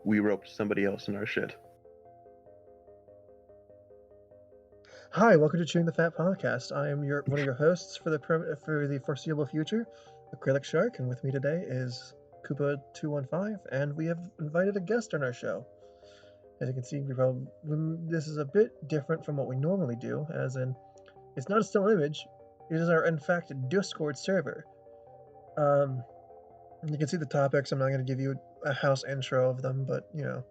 we roped somebody else in our shit. Hi, welcome to Chewing the Fat Podcast. I am one of your hosts for the foreseeable future, Acrylic Shark, and with me today is Koopa215, and we have invited a guest on our show. As you can see, this is a bit different from what we normally do, as in, it's not a still image, it is our, in fact, Discord server. You can see the topics. I'm not going to give you a house intro of them, but, you know.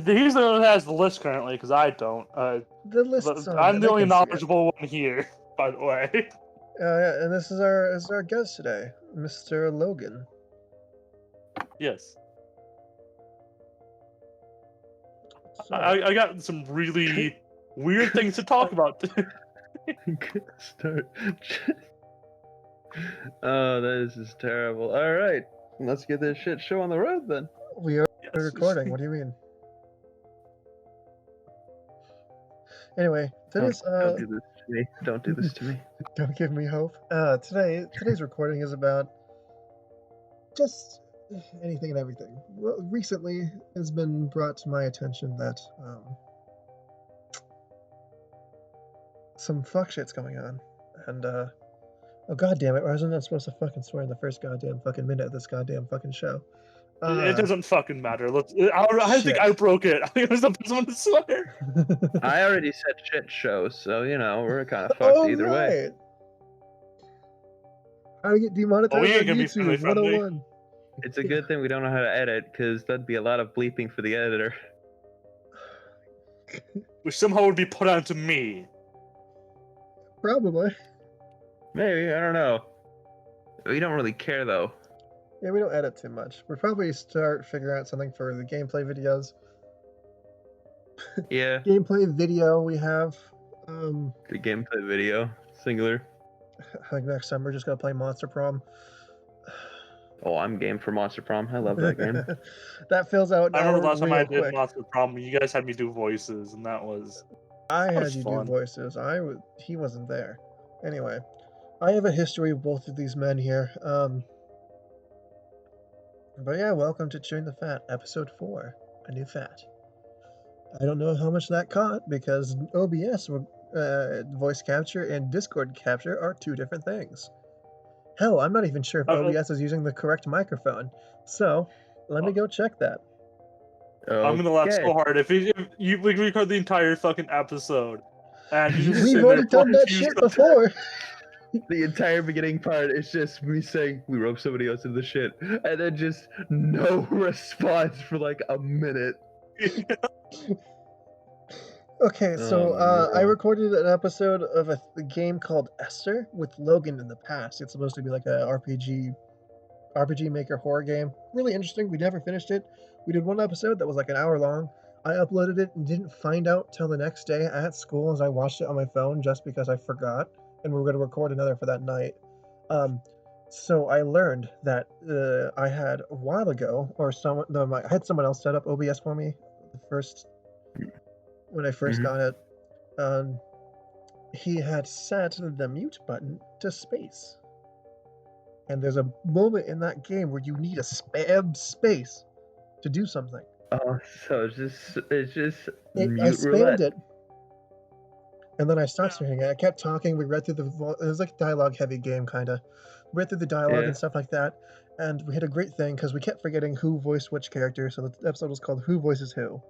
He's the one that has the list currently, because I don't. The list's on, I'm the they only can see it. knowledgeable one here, by the way. Yeah, and this is our guest today, Mr. Logan. Yes. So, I got some really weird things to talk about. Start. Oh, this is terrible. All right, let's get this shit show on the road then. we are Yes. recording. What do you mean? Anyway, today's Don't do this to me. Don't do this to me. don't give me hope. Today's recording is about just anything and everything. Well, recently has been brought to my attention that some fuck shit's going on, and oh god damn it, why wasn't I supposed to fucking swear in the first goddamn fucking minute of this goddamn fucking show? It doesn't fucking matter. I think I broke it. I think I was the best one to swear. I already said shit show, so you know we're kind of fucked either way. How to get demonetized we ain't on gonna be YouTube? family friendly. 101. It's a good thing we don't know how to edit, because that'd be a lot of bleeping for the editor. Which somehow would be put onto me. Probably. Maybe, I don't know. We don't really care though. Yeah, we don't edit too much. We'll probably start figuring out something for the gameplay videos. Yeah. Gameplay video we have. The gameplay video, singular. Like next time we're just gonna play Monster Prom. Oh, I'm game for Monster Prom. I love that game. That fills out. I remember last time I real did quick. Monster Problem, you guys had me do voices, and that was... I had was you do fun. voices. He wasn't there. Anyway, I have a history of both of these men here. But yeah, welcome to Chewing the Fat, episode 4, A New Fat. I don't know how much that caught because OBS, voice capture, and Discord capture are two different things. Hell, I'm not even sure if OBS is using the correct microphone. So, let me go check that. I'm gonna laugh so hard if you record the entire fucking episode. And you just We've sit already there done that confused shit the before. The entire beginning part is just me saying we rope somebody else in the shit, and then just no response for like a minute. Okay, so Oh, no. I recorded an episode of a game called Esther with Logan in the past. It's supposed to be like a RPG Maker horror game. Really interesting. We never finished it. We did one episode that was like an hour long. I uploaded it and didn't find out till the next day at school as I watched it on my phone just because I forgot, and we were going to record another for that night. So I learned that I had a while ago, or I had someone else set up OBS for me when I first got it. He had set the mute button to space. And there's a moment in that game where you need a spam space to do something. Oh, so it's just I mute spammed roulette. it. And then I stopped spamming it. I kept talking. We read through it was like a dialogue-heavy game, kind of. Read through the dialogue Yeah. and stuff like that. And we had a great thing because we kept forgetting who voiced which character. So the episode was called Who Voices Who.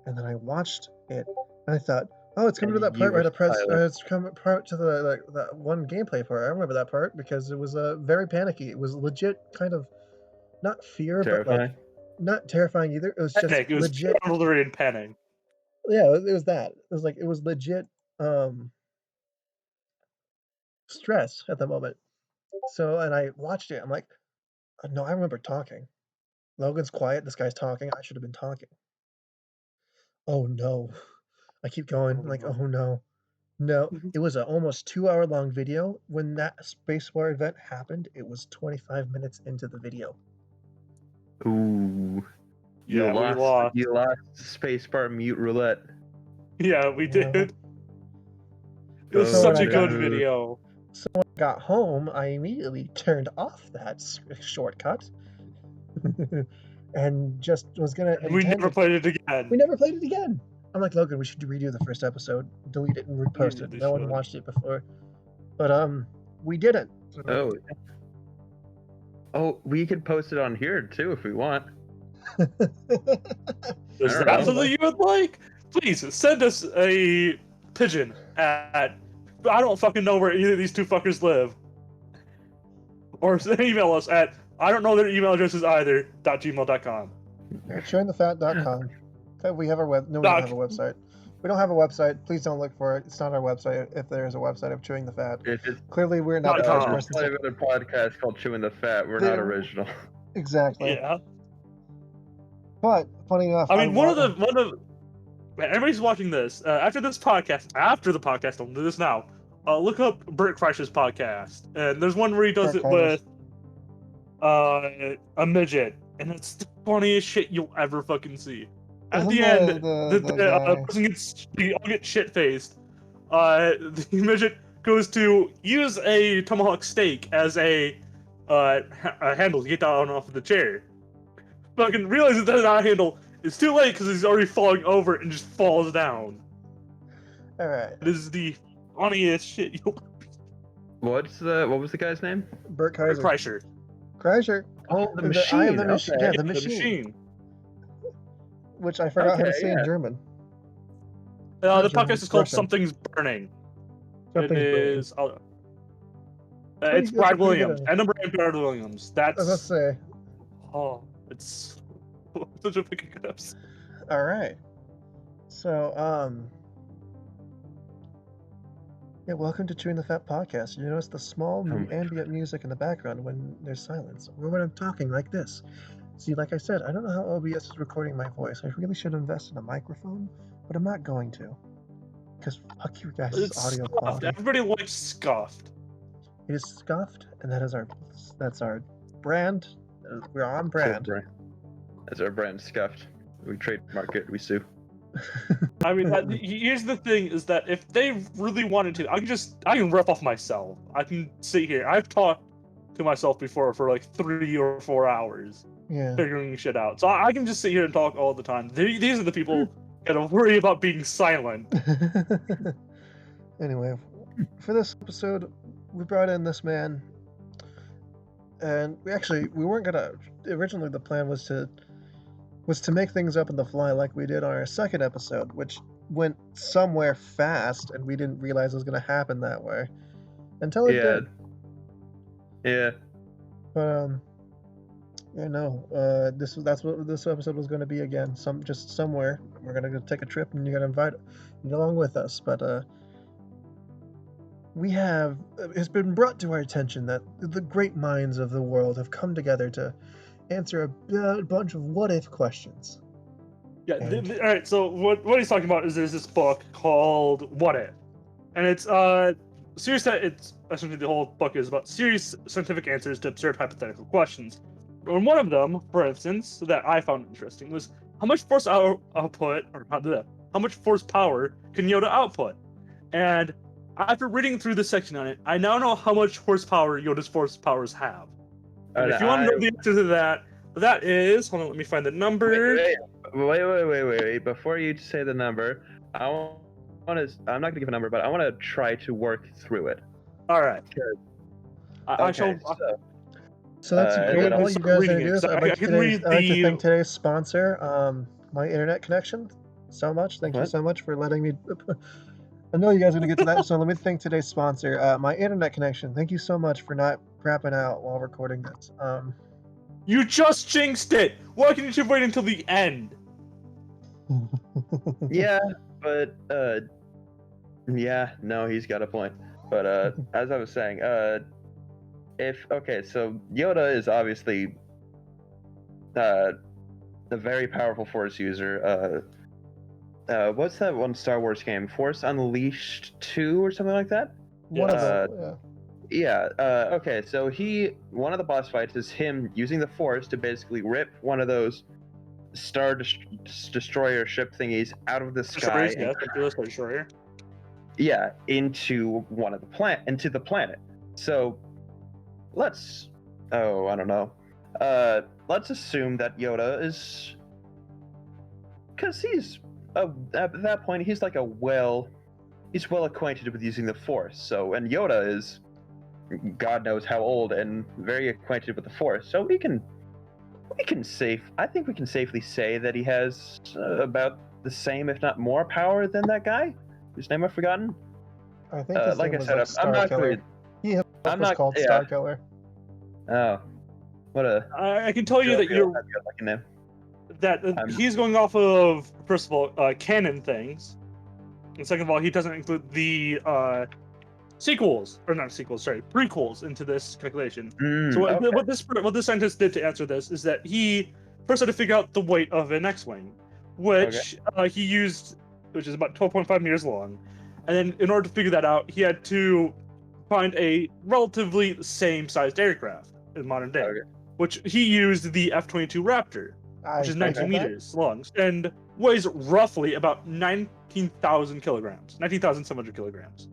And then I watched it, and I thought, oh, it's coming to that part where it's coming part to that one gameplay part. I remember that part because it was very panicky. It was legit kind of not fear, Terrifying. but like not terrifying either. It was just Panic. It was legit. and panic. Yeah, it was that. It was legit stress at the moment. So, and I watched it. I'm like, no, I remember talking. Logan's quiet. This guy's talking. I should have been talking. Oh no. I keep going, oh no. No, it was an almost 2-hour long video. When that space war event happened, it was 25 minutes into the video. Ooh. Yeah, we lost. You lost spacebar mute roulette. Yeah, we did. Yeah. It was So such when a I good video. So when I got home, I immediately turned off that shortcut. and just was gonna. We never played it again. We never played it again. I'm like, Logan, we should redo the first episode, delete it, and repost it. really No one should. watched it before, but we didn't. So- Oh, we could post it on here too if we want. Is I don't that know. something you would like? Please send us a pigeon at. I don't fucking know where either of these two fuckers live. Or email us at. I don't know their email addresses either. .gmail.com. Chewingthefat.com. We have our web. No, we don't have a website. We don't have a website. Please don't look for it. It's not our website. If there is a website of Chewing the Fat, If it's clearly we're not the .com. first there's person. plenty of other podcasts called Chewing the Fat. We're not They're- original. Exactly. Yeah. But funny enough, I mean, one of man, everybody's watching this after the podcast. Don't do this now. Look up Bert Kreischer's podcast, and there's one where he does Bert it with a midget, and it's the funniest shit you'll ever fucking see. At Isn't the end, the the guy- person they all get shit faced. The midget goes to use a tomahawk steak as a handle to get down off of the chair. Fucking realizes that's not a handle. It's too late because he's already falling over and just falls down. All right, This is the funniest shit you'll. What was the guy's name? Bert Bert Kreischer. Kreischer. Kreischer. Oh, the I machine. am the machine. okay. Yeah, Yeah, the machine. Which I forgot how to Okay, say in yeah. German. The German, podcast is called Russian. Something's Burning. Something's It burning. is. that's It's a Brad pretty good Williams. one. And number and Brad Williams. I was That's. gonna say. Oh, it's such a fucking good episode. All right. So, yeah, welcome to Chewing the Fat podcast. You notice the small my ambient music in the background when there's silence, or when I'm talking like this. See, like I said, I don't know how OBS is recording my voice. I really should invest in a microphone, but I'm not going to. Because fuck your guys' It's audio scuffed. quality. Everybody likes scuffed. It is scuffed, and that's our brand. We're on brand. That's our brand, Scuffed. We trademark it. We sue. I mean, here's the thing: is that if they really wanted to, I can rip off myself. I can sit here. I've talked to myself before for like 3 or 4 hours, Yeah. figuring shit out. So I can just sit here and talk all the time. These are the people that don't worry about being silent. Anyway, for this episode, we brought in this man, and we weren't gonna. Originally, the plan was to make things up on the fly like we did on our second episode, which went somewhere fast, and we didn't realize it was gonna happen that way until it Yeah. did. Yeah. But that's what this episode was going to be again. Just somewhere we're gonna go take a trip, and you're gonna invite me along with us. But it's been brought to our attention that the great minds of the world have come together to answer a bunch of what if questions. Yeah. And- All right. So what he's talking about is there's this book called What If, and it's serious. It's essentially the whole book is about serious scientific answers to absurd hypothetical questions. And one of them, for instance, that I found interesting was how much force output, or how much force power can Yoda output? And after reading through the section on it, I now know how much horsepower Yoda's force powers have. And if you want to know the answer to that, that is, hold on, let me find the number. Wait. Before you say the number, I'm not gonna give a number, but I want to try to work through it. All right. I shall. Okay, So that's and great. then All I'll you start guys are reading gonna it, do is 'cause I'd I like can to read thank today's sponsor, my internet connection, so much. Thank you What? so much for letting me. I know you guys are gonna get to that, so let me thank today's sponsor, my internet connection. Thank you so much for not crapping out while recording this. You just jinxed it. Why can't you wait until the end? yeah, but yeah, no, he's got a point. But as I was saying, so Yoda is obviously a very powerful Force user. What's that one Star Wars game? Force Unleashed 2 or something like that? One of them. Yeah. Yeah. Okay. So one of the boss fights is him using the Force to basically rip one of those Star Destroyer ship thingies out of the sky. Destroyer. Yeah, into the planet. So let's. Oh, I don't know. let's assume that Yoda is, because he's at that point he's like he's well acquainted with using the Force. So, and Yoda is, God knows how old and very acquainted with the Force. So I think we can safely say that he has about the same, if not more, power than that guy whose name I've forgotten. I think his Like name I was said, like I'm Star not Killer. really. He himself I'm was not. called Yeah. Star Killer. Oh, what a. I can tell you that jovial, happy-go-lucky name. he's going off of, first of all, canon things, and second of all, he doesn't include the sequels, or not sequels, sorry, prequels into this calculation. So Okay. what this scientist did to answer this is that he first had to figure out the weight of an X-wing, which he used, which is about 12.5 meters long, and then in order to figure that out, he had to find a relatively same-sized aircraft in modern day, Okay. which he used the F-22 Raptor, which is I 19 get that. meters long and weighs roughly about 19,000 kilograms, 19,700 kilograms.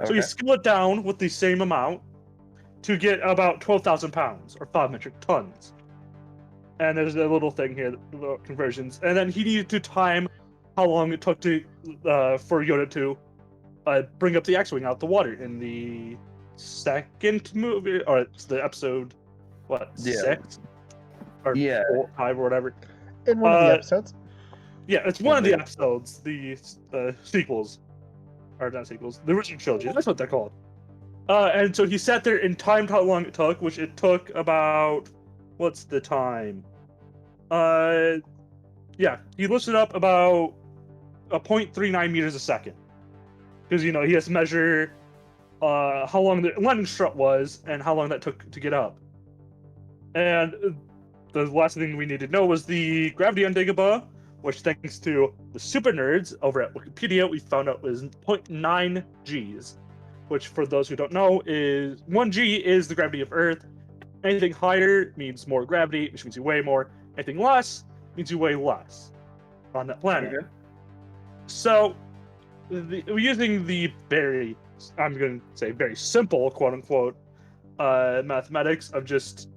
So you Okay. scale it down with the same amount to get about 12,000 pounds, or 5 metric tons. And there's a little thing here, the conversions. And then he needed to time how long it took to for Yoda to bring up the X-wing out the water in the second movie, or it's the episode, what, Yeah. 6? Or Yeah. 4, 5, or whatever. In one of the episodes. Yeah, it's one of the Okay. episodes, the sequels. Or not sequels, the original trilogy. That's what they're called. And so he sat there and timed how long it took, which it took about, what's the time? Yeah, he listed up about a 0.39 meters a second. Because, he has to measure how long the landing strut was and how long that took to get up. And the last thing we needed to know was the gravity on Dagobah, which, thanks to the super nerds over at Wikipedia, we found out was 0.9 Gs, which, for those who don't know, is 1 G is the gravity of Earth. Anything higher means more gravity, which means you weigh more. Anything less means you weigh less on that planet. Okay. So, using the I'm going to say very simple, quote unquote, mathematics of just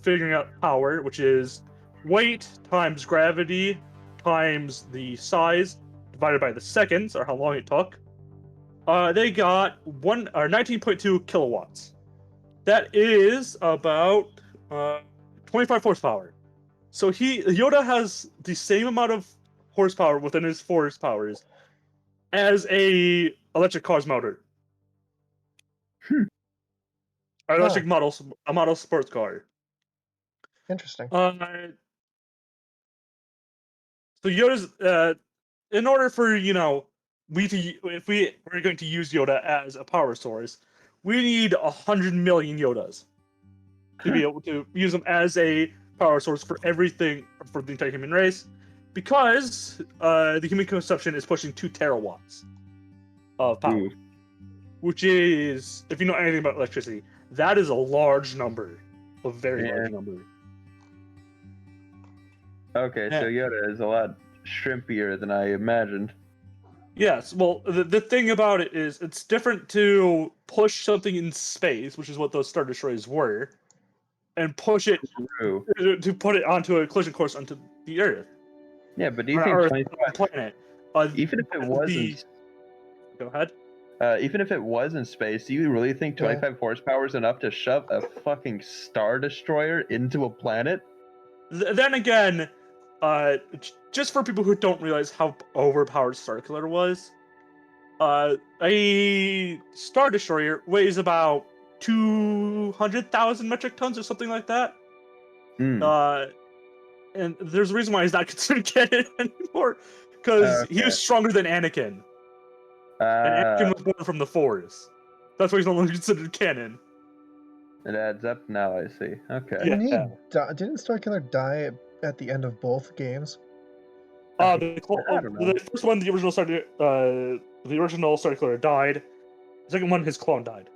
figuring out power, which is weight times gravity times the size divided by the seconds, or how long it took. They got 19.2 kilowatts. That is about 25 horsepower. So Yoda has the same amount of horsepower within his force powers as a electric car's motor. Hmm. An electric model sports car. Interesting. So Yoda's in order for if we're going to use Yoda as a power source, we need 100 million Yodas to be able to use them as a power source for everything for the entire human race, because the human consumption is pushing 2 terawatts of power, Ooh. which is, if you know anything about electricity, that is a large number, a very large number. Okay, so Yoda is a lot shrimpier than I imagined. Yes, well, the thing about it is it's different to push something in space, which is what those Star Destroyers were, and push it True. to put it onto a collision course onto the Earth. Yeah, but do you On think Earth, 25? planet. Even if it wasn't. Go ahead. Even if it was in space, do you really think 25 horsepower is enough to shove a fucking Star Destroyer into a planet? Then again, just for people who don't realize how overpowered Star Killer was, a Star Destroyer weighs about 200,000 metric tons or something like that. And there's a reason why he's not considered canon anymore, because he was stronger than Anakin. And Anakin was born from the Force. That's why he's no longer considered canon. It adds up now, I see. Okay. Didn't Star Killer die at the end of both games? The first one, the original Star Killer died. The second one, his clone died.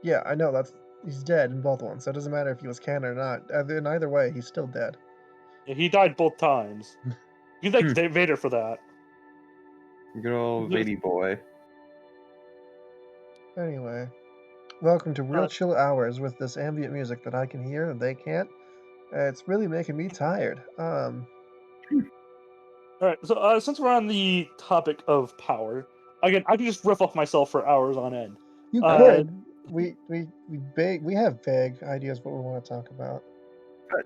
Yeah, I know, he's dead in both ones, so it doesn't matter if he was canon or not. In either way, he's still dead. Yeah, he died both times. You thank Vader for that. Good old Vady boy. Anyway, welcome to Real Chill Hours with this ambient music that I can hear and they can't. It's really making me tired. All right. So since we're on the topic of power, again, I can just riff off myself for hours on end. You Uh, could. We have vague ideas what we want to talk about.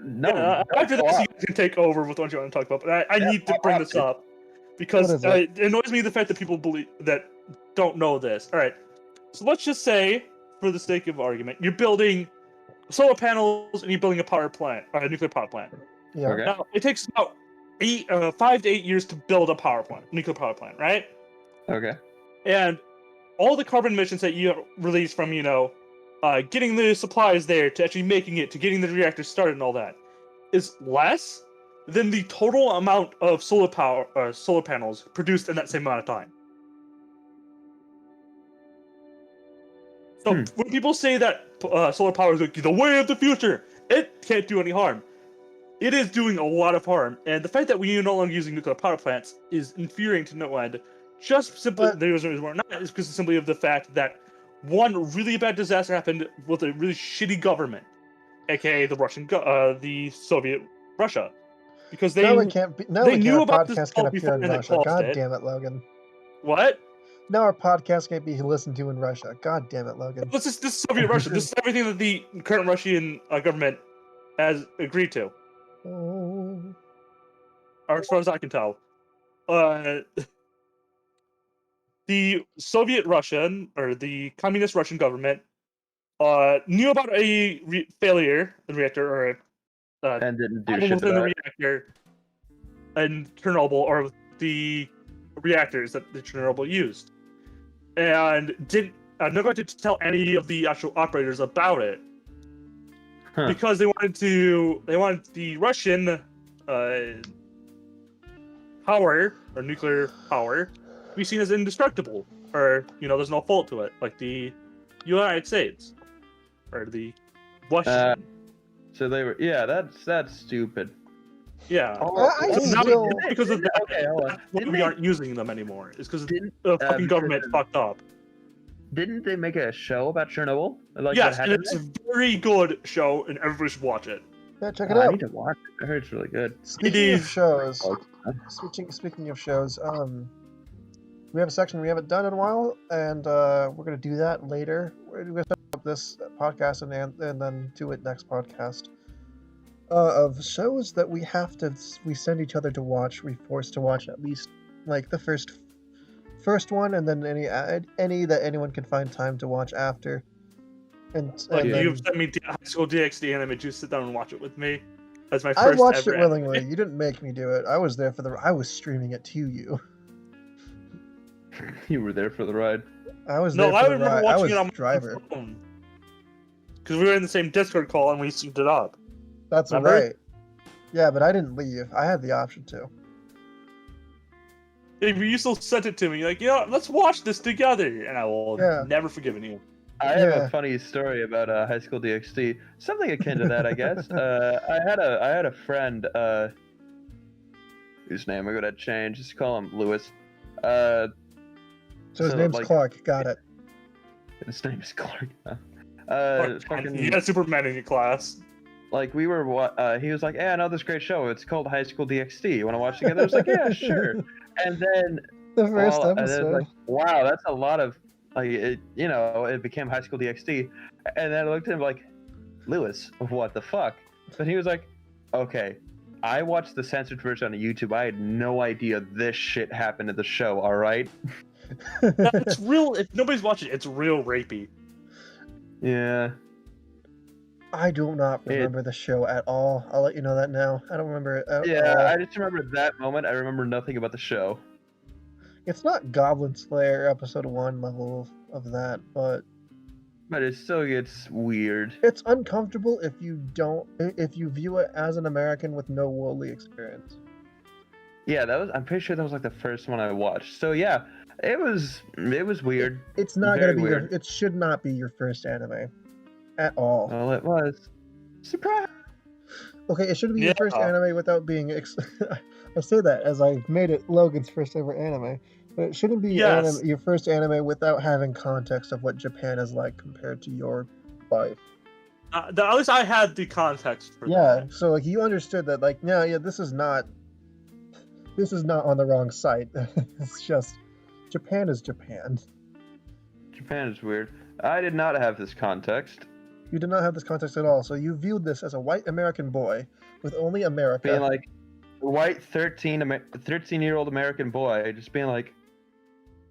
No, Yeah, don't after go this, off. you can take over with what you want to talk about. But I need to go bring off, this dude. up because What is it? it annoys me the fact that people believe that don't know this. All right, so let's just say, for the sake of argument, you're building solar panels and you're building a power plant, or a nuclear power plant. Yeah. Okay. Now it takes about 5 to 8 years to build a power plant, nuclear power plant, right? Okay. And all the carbon emissions that you release from, getting the supplies there to actually making it to getting the reactor started and all that is less than the total amount of solar panels produced in that same amount of time. So when people say that solar power is like the way of the future, it can't do any harm. It is doing a lot of harm, and the fact that we are no longer using nuclear power plants is infuriating to no end. Just simply, But- the reason we're not is because simply of the fact that one really bad disaster happened with a really shitty government, aka the Soviet Russia, because they Now we can't. Now they we knew can't. Our about this podcast fault can appear before in and they Russia. caused God it. damn it, Logan. What? Now our podcast can't be listened to in Russia. God damn it, Logan. This is Soviet Russia. This is everything that the current Russian government has agreed to, Oh. or as far as I can tell. The Soviet Russian or the communist Russian government knew about a failure in the reactor or And didn't do problem shit within the about it. reactor in Chernobyl or the reactors that the Chernobyl used, and didn't neglected to tell any of the actual operators about it Huh. because they wanted the Russian power or nuclear power to be seen as indestructible, or there's no fault to it, like the United States or the Washington. So they were. Yeah, that's stupid. Yeah. I So now, still- because of that, Okay, hold on. that's why Didn't we they- aren't using them anymore. It's because Didn't the fucking because government of- fucked up. Didn't they make a show about Chernobyl? Like Yes, what and happened it's a very good show, and everybody should watch it. Yeah, check it there? I out. need to watch it. I heard it's really good. Speaking of is- shows, Oh, speaking of shows, we have a section we haven't done in a while, and we're gonna do that later. We're gonna set up this podcast and then do it next podcast. Of shows that we send each other to watch. We force to watch at least like the first one, and then any that anyone can find time to watch after. And Like Yeah. then, you've sent me High School DxD and I made you sit down and watch it with me. That's my I first watched ever it willingly. anime. You didn't make me do it. I was there I was streaming it to you. You were there for the ride. I was No, there I for the remember ride. I watching was it on my driver. phone. Because we were in the same Discord call and we synced it up. That's Remember? right. Yeah, but I didn't leave. I had the option to. If you still sent it to me, like, let's watch this together, and I will Yeah. never forgiven you. I have Yeah. a funny story about High School DxD. Something akin to that, I guess. I had a friend whose name I'm gonna change. Just call him Lewis. So his So, name's like- Clark. Got it. His name's Clark. You Fucking had Superman in your class. like we were. He was like, "Hey, I know this great show. It's called High School DxD. You want to watch together?" I was like, "Yeah, sure." And then The first and then it's episode. like, wow, that's a lot of like it. It became High School DxD, and then I looked at him like, Lewis, what the fuck? But he was like, okay, I watched the censored version on YouTube. I had no idea this shit happened in the show. All right. It's real. If nobody's watching, it's real rapey. Yeah. I do not remember the show at all. I'll let you know that now. I don't remember it at Yeah. all. I just remember that moment. I remember nothing about the show. It's not Goblin Slayer episode 1 level of that, but But it still gets weird. it's uncomfortable if you view it as an American with no worldly experience. Yeah, I'm pretty sure that was like the first one I watched. So yeah, it was weird. It's not Very gonna be weird. it should not be your first anime at all. Well, it was. Surprise. Okay, it should be your first Yeah. anime without being I say that as I made it Logan's first ever anime, but it shouldn't be Yes. your first anime without having context of what Japan is like compared to your life. At least I had the context for Yeah, that. so like you understood that, like, no, yeah, this is not on the wrong site. It's just Japan is Japan. Japan is weird. I did not have this context. You did not have this context at all, so you viewed this as a white American boy with only America. Being like, white 13-year-old American boy, just being like,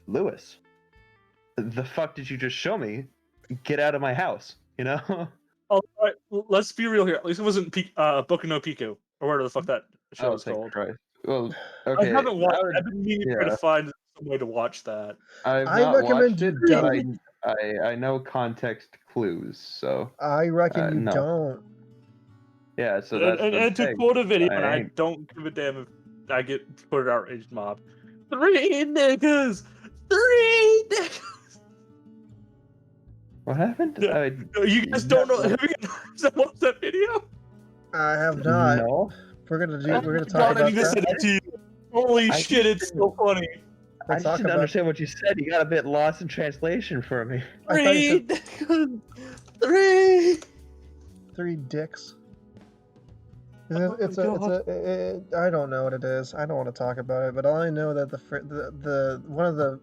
Lewis, the fuck did you just show me? Get out of my house, you know? Oh, all right, let's be real here. At least it wasn't Boku no Pico or whatever the fuck that show was thank called. Christ. Well, okay. I haven't watched. I would- I've been meaning to try to find some way to watch that. I've I not recommend watched you it, but don't. I know context clues, so I reckon you no. don't. Yeah, so that's And the to thing. quote a video, and I ain't- don't give a damn if I get put outraged mob. 3 niggas, 3 niggas. What happened? Yeah. You guys don't know. Have you guys watched that video? I have not. No. We're gonna Oh talk my about God, I need to that. send it to you. Holy I shit, it's so funny. I Let's just talk didn't about. understand what you said. You got a bit lost in translation for me. I thought you 3 niggas, 3. 3 dicks. Oh It's my a I don't know what it is. I don't want to talk about it, but all I know that the one of the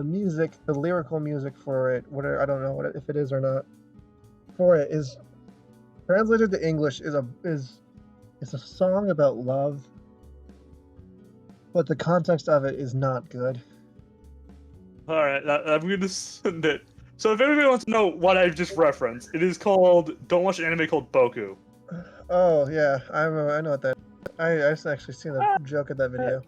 music, the lyrical music for it, whatever, I don't know if it is or not, for it is translated to English is a song about love, but the context of it is not good. All right, I'm gonna send it. So if anybody wants to know what I just referenced, it is called "Don't Watch an Anime Called Boku." Oh yeah, I know what that. I've actually seen the joke of that video.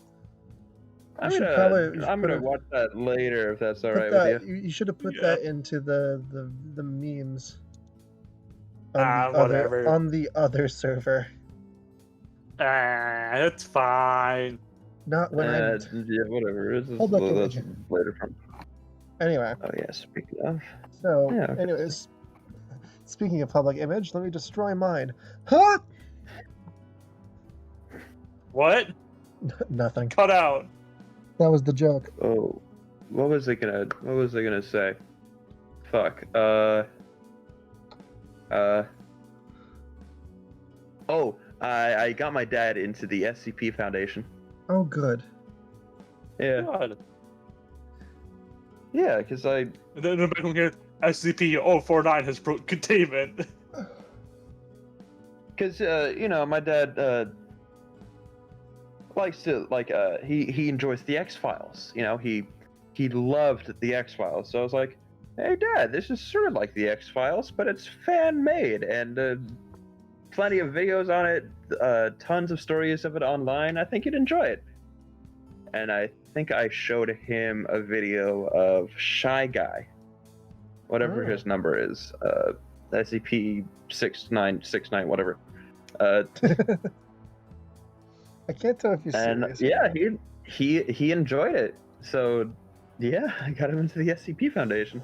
I'm should gonna probably I'm put gonna it- watch that later if that's all Put right that, with you. you should have put Yeah. that into the memes. Whatever. On the other server, It's fine. not when I'm. Yeah, whatever. This is Public that's image. later from. Anyway, Oh yeah, speaking of. so Yeah, okay. anyways, speaking of public image, let me destroy mine. Huh? What? Nothing. Cut out. That was the joke. Oh, what was I gonna say? Fuck. Oh, I got my dad into the SCP Foundation. Oh, good. Yeah, God. yeah, because I And then the back here, SCP-049 has broke containment. Because you know, my dad likes to he enjoys the X-Files. You know, he loved the X-Files. So I was like, "Hey, Dad, this is sort of like the X-Files, but it's fan made and plenty of videos on it, tons of stories of it online. I think you'd enjoy it." And I think I showed him a video of Shy Guy, whatever Oh. his number is, SCP-6969, whatever. I can't tell if you're And serious. yeah, he enjoyed it. So yeah, I got him into the SCP Foundation.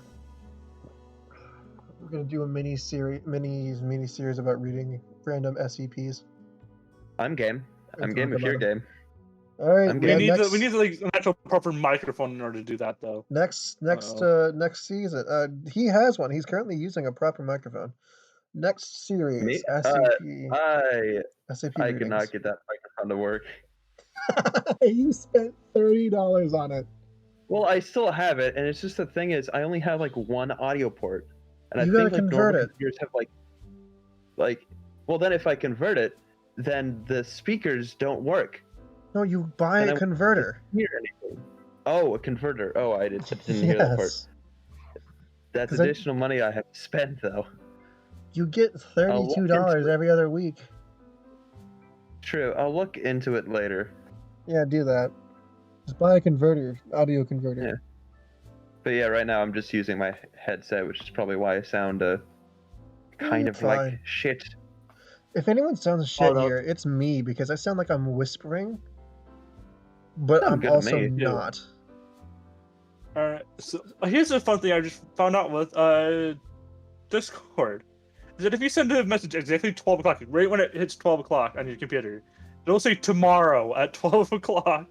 We're gonna do a mini series about reading random SCPs. I'm game. and I'm talk game if about you're them. game. All right, I'm We game. need next, we need like an actual proper microphone in order to do that, though. next Uh-oh. next season. He has one. He's currently using a proper microphone. Next series, Me? SCP. SCP I could not readings. get that microphone to work. You spent $30 on it. Well, I still have it, and it's just the thing is, I only have like one audio port, and You I gotta think like convert normal it. computers have like. Well, then if I convert it, then the speakers don't work. No, you buy And a I- converter. Hear anything? Oh, a converter. Oh, I didn't hear that part. Yes. That's 'Cause I- additional money I have to spend, though. You get look $32 into it. every other week. True. I'll look into it later. Yeah, do that. Just buy a converter, audio converter. Yeah. But yeah, right now I'm just using my headset, which is probably why I sound kind of it's like fine. shit. If anyone sounds shit no. here, it's me because I sound like I'm whispering, but Sound I'm good to also me, too. not. All right. So here's a fun thing I just found out with Discord. Is that if you send a message exactly 12 o'clock, right when it hits 12 o'clock on your computer, it'll say tomorrow at 12 o'clock.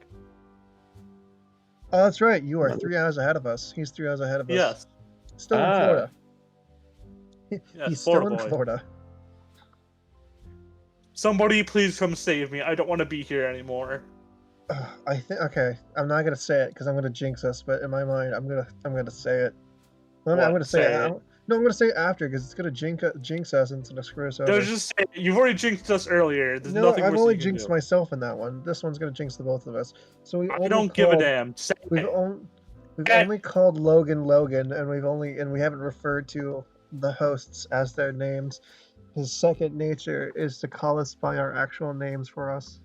Oh, that's right. You are Well- 3 hours ahead of us. He's 3 hours ahead of us. Yes. Still in Ah. Florida. Yeah, He's Florida still in boy. Florida. Somebody please come save me. I don't want to be here anymore. I think okay. I'm not gonna say it because I'm gonna jinx us. But in my mind, I'm gonna say it. Well, I'm What? gonna say Say it. it. No, I'm gonna say it after because it's gonna jinx us and it's gonna screw us No, over. just say it. You've already jinxed us earlier. There's No, nothing I've worse only you can jinxed do. myself in that one. This one's gonna jinx the both of us. So I don't give a damn. Say we've it. only called Logan, and we haven't referred to the hosts as their names. His second nature is to call us by our actual names for us.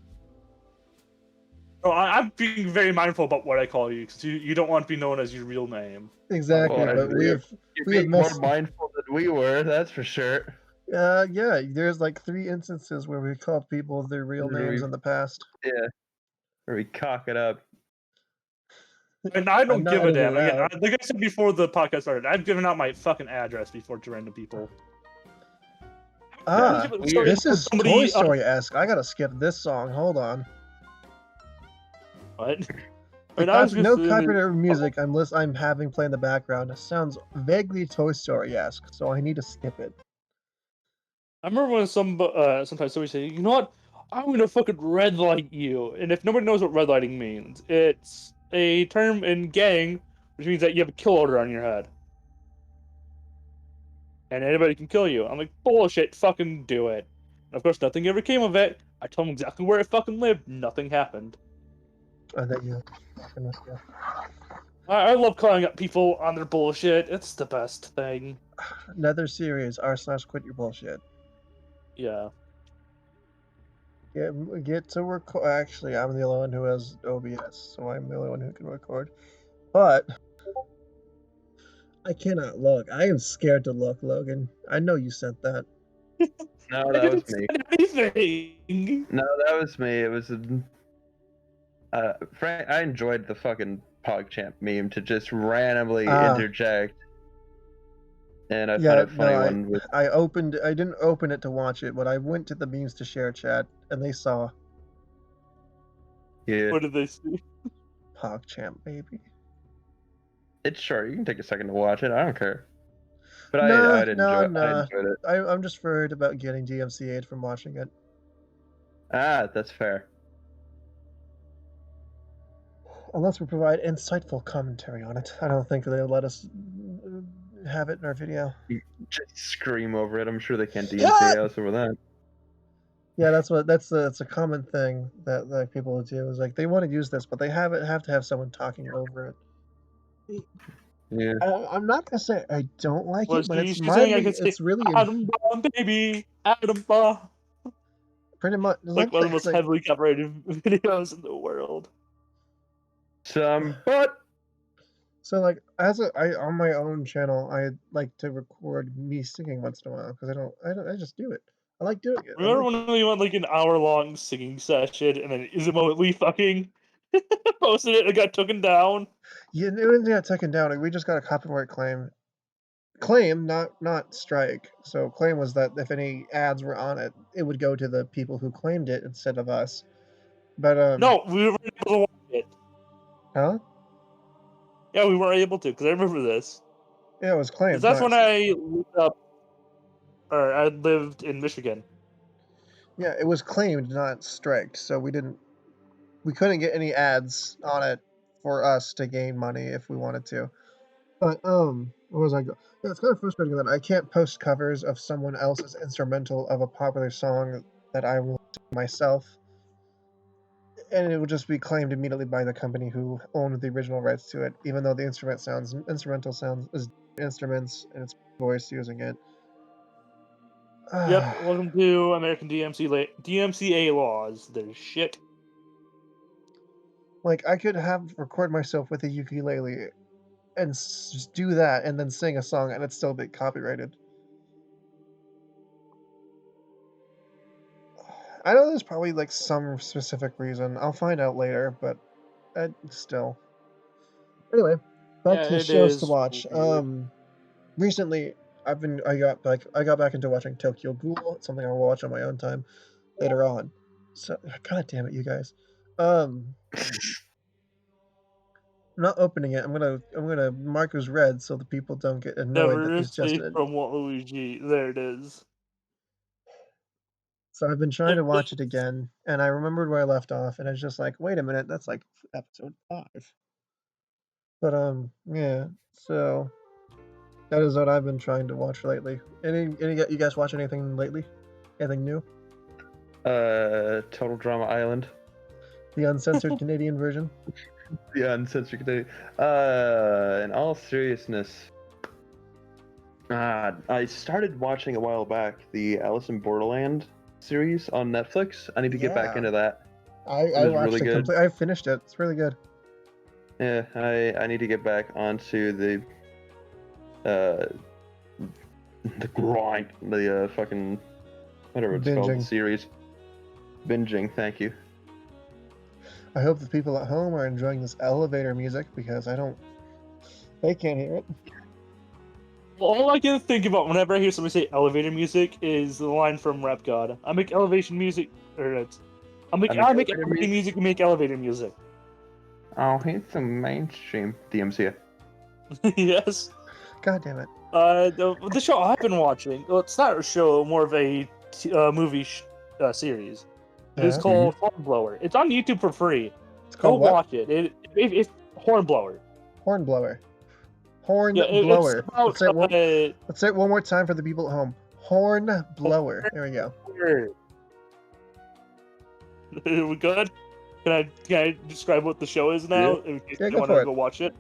No, I'm being very mindful about what I call you because you don't want to be known as your real name. Exactly, Well, but you're we have being more most. mindful than we were, that's for sure. Yeah, there's like 3 instances where we called people their real Where names we- in the past. Yeah, where we cock it up. And I don't not give a editing damn. it Again, out. like I said before the podcast started, I've given out my fucking address before to random people. Ah, weird. this is Somebody, Toy Story-esque. I gotta skip this song. Hold on. What? The And I was no just, copyrighted music I'm having play in the background. It sounds vaguely Toy Story-esque, so I need to skip it. I remember when sometimes somebody say, you know what? I'm gonna fucking red light you. And if nobody knows what red lighting means, it's a term in gang, which means that you have a kill order on your head. And anybody can kill you. I'm like, bullshit, fucking do it. And of course, nothing ever came of it. I told them exactly where I fucking lived. Nothing happened. I think you fucking with you. I love calling up people on their bullshit. It's the best thing. Another series, r/quit your bullshit. Yeah. Get to record. Actually, I'm the only one who has OBS, so I'm the only one who can record. But I cannot look. I am scared to look, Logan. I know you sent that. No, I that was didn't me. send anything. No, that was me. It was Frank. I enjoyed the fucking PogChamp meme to just randomly interject, and I thought a funny one was I didn't open it to watch it, but I went to the memes to share chat, and they saw yeah. What did they see? PogChamp, baby. It's short. You can take a second to watch it. I don't care. But I Nah, enjoyed it. I'm just worried about getting DMCA'd from watching it. Ah, that's fair. Unless we provide insightful commentary on it. I don't think they'll let us have it in our video. Just scream over it. I'm sure they can't DMCA us over that. Yeah, that's a common thing that people do is like they want to use this, but they have to have someone talking over it. Yeah. I'm not gonna say I don't like Was it, but she saying I could say it's really Adam Bomb, baby, Adam Bomb? pretty much Like one of the most like, heavily copyrighted videos in the world. But so like on my own channel I like to record me singing once in a while because I just do it. I like doing it. Remember when we went like an hour-long singing session and then Izimo fucking posted it and got taken down? Yeah, it didn't get taken down. Like, we just got a copyright claim, not strike. So claim was that if any ads were on it, it would go to the people who claimed it instead of us. But No, we were able to watch it. huh? Yeah, we weren't able to because I remember this. Yeah, it was 'Cause claimed. that's not- when I lived up, or I lived in Michigan. Yeah, it was claimed, not striked. So we couldn't get any ads on it for us to gain money if we wanted to. But what was I go? Yeah, it's kind of frustrating that I can't post covers of someone else's instrumental of a popular song that I will sing myself, and it will just be claimed immediately by the company who owned the original rights to it, even though the instrumental sounds is instruments and it's voice using it. Yep, welcome to American DMCA laws. There's shit. Like I could record myself with a ukulele and just do that and then sing a song and it'd still be copyrighted. I know there's probably like some specific reason. I'll find out later, but still. Anyway, back Yeah, to it shows to is watch. weird. Recently I got back into watching Tokyo Ghoul. It's something I'll watch on my own time later on. So god damn it, you guys. I'm not opening it. I'm gonna mark as red so the people don't get annoyed that Never he's just escape in. from Waluigi. There it is. So I've been trying to watch it again, and I remembered where I left off, and I was just like, wait a minute, that's like episode 5. But yeah. So that is what I've been trying to watch lately. Any you guys watch anything lately? Anything new? Total Drama Island. The uncensored Canadian version? Yeah, uncensored Canadian. In all seriousness, I started watching a while back the Alice in Borderland series on Netflix. I need to get back Yeah. into that. I was watched really it good. complete. I finished it. It's really good. Yeah, I need to get back onto uh the grind, the fucking whatever it's called, the Binging. series. Binging, thank you. I hope the people at home are enjoying this elevator music because they can't hear it. All I can think about whenever I hear somebody say elevator music is the line from Rap God. I make elevation music, or it's, I make elevator elevator music and make elevator music. Oh, he's the mainstream DMC. Yes. God damn it. The show I've been watching, well, it's not a show, more of a movie series. It is Yeah. called Hornblower. It's on YouTube for free. It's Go called what? watch it. It's Hornblower. Hornblower. Horn Yeah, it's blower. about Let's say it one more time for the people at home. Horn blower. There we go. we good? Can I describe what the show is now? Yeah. In case Yeah, you go want for to it. go watch it.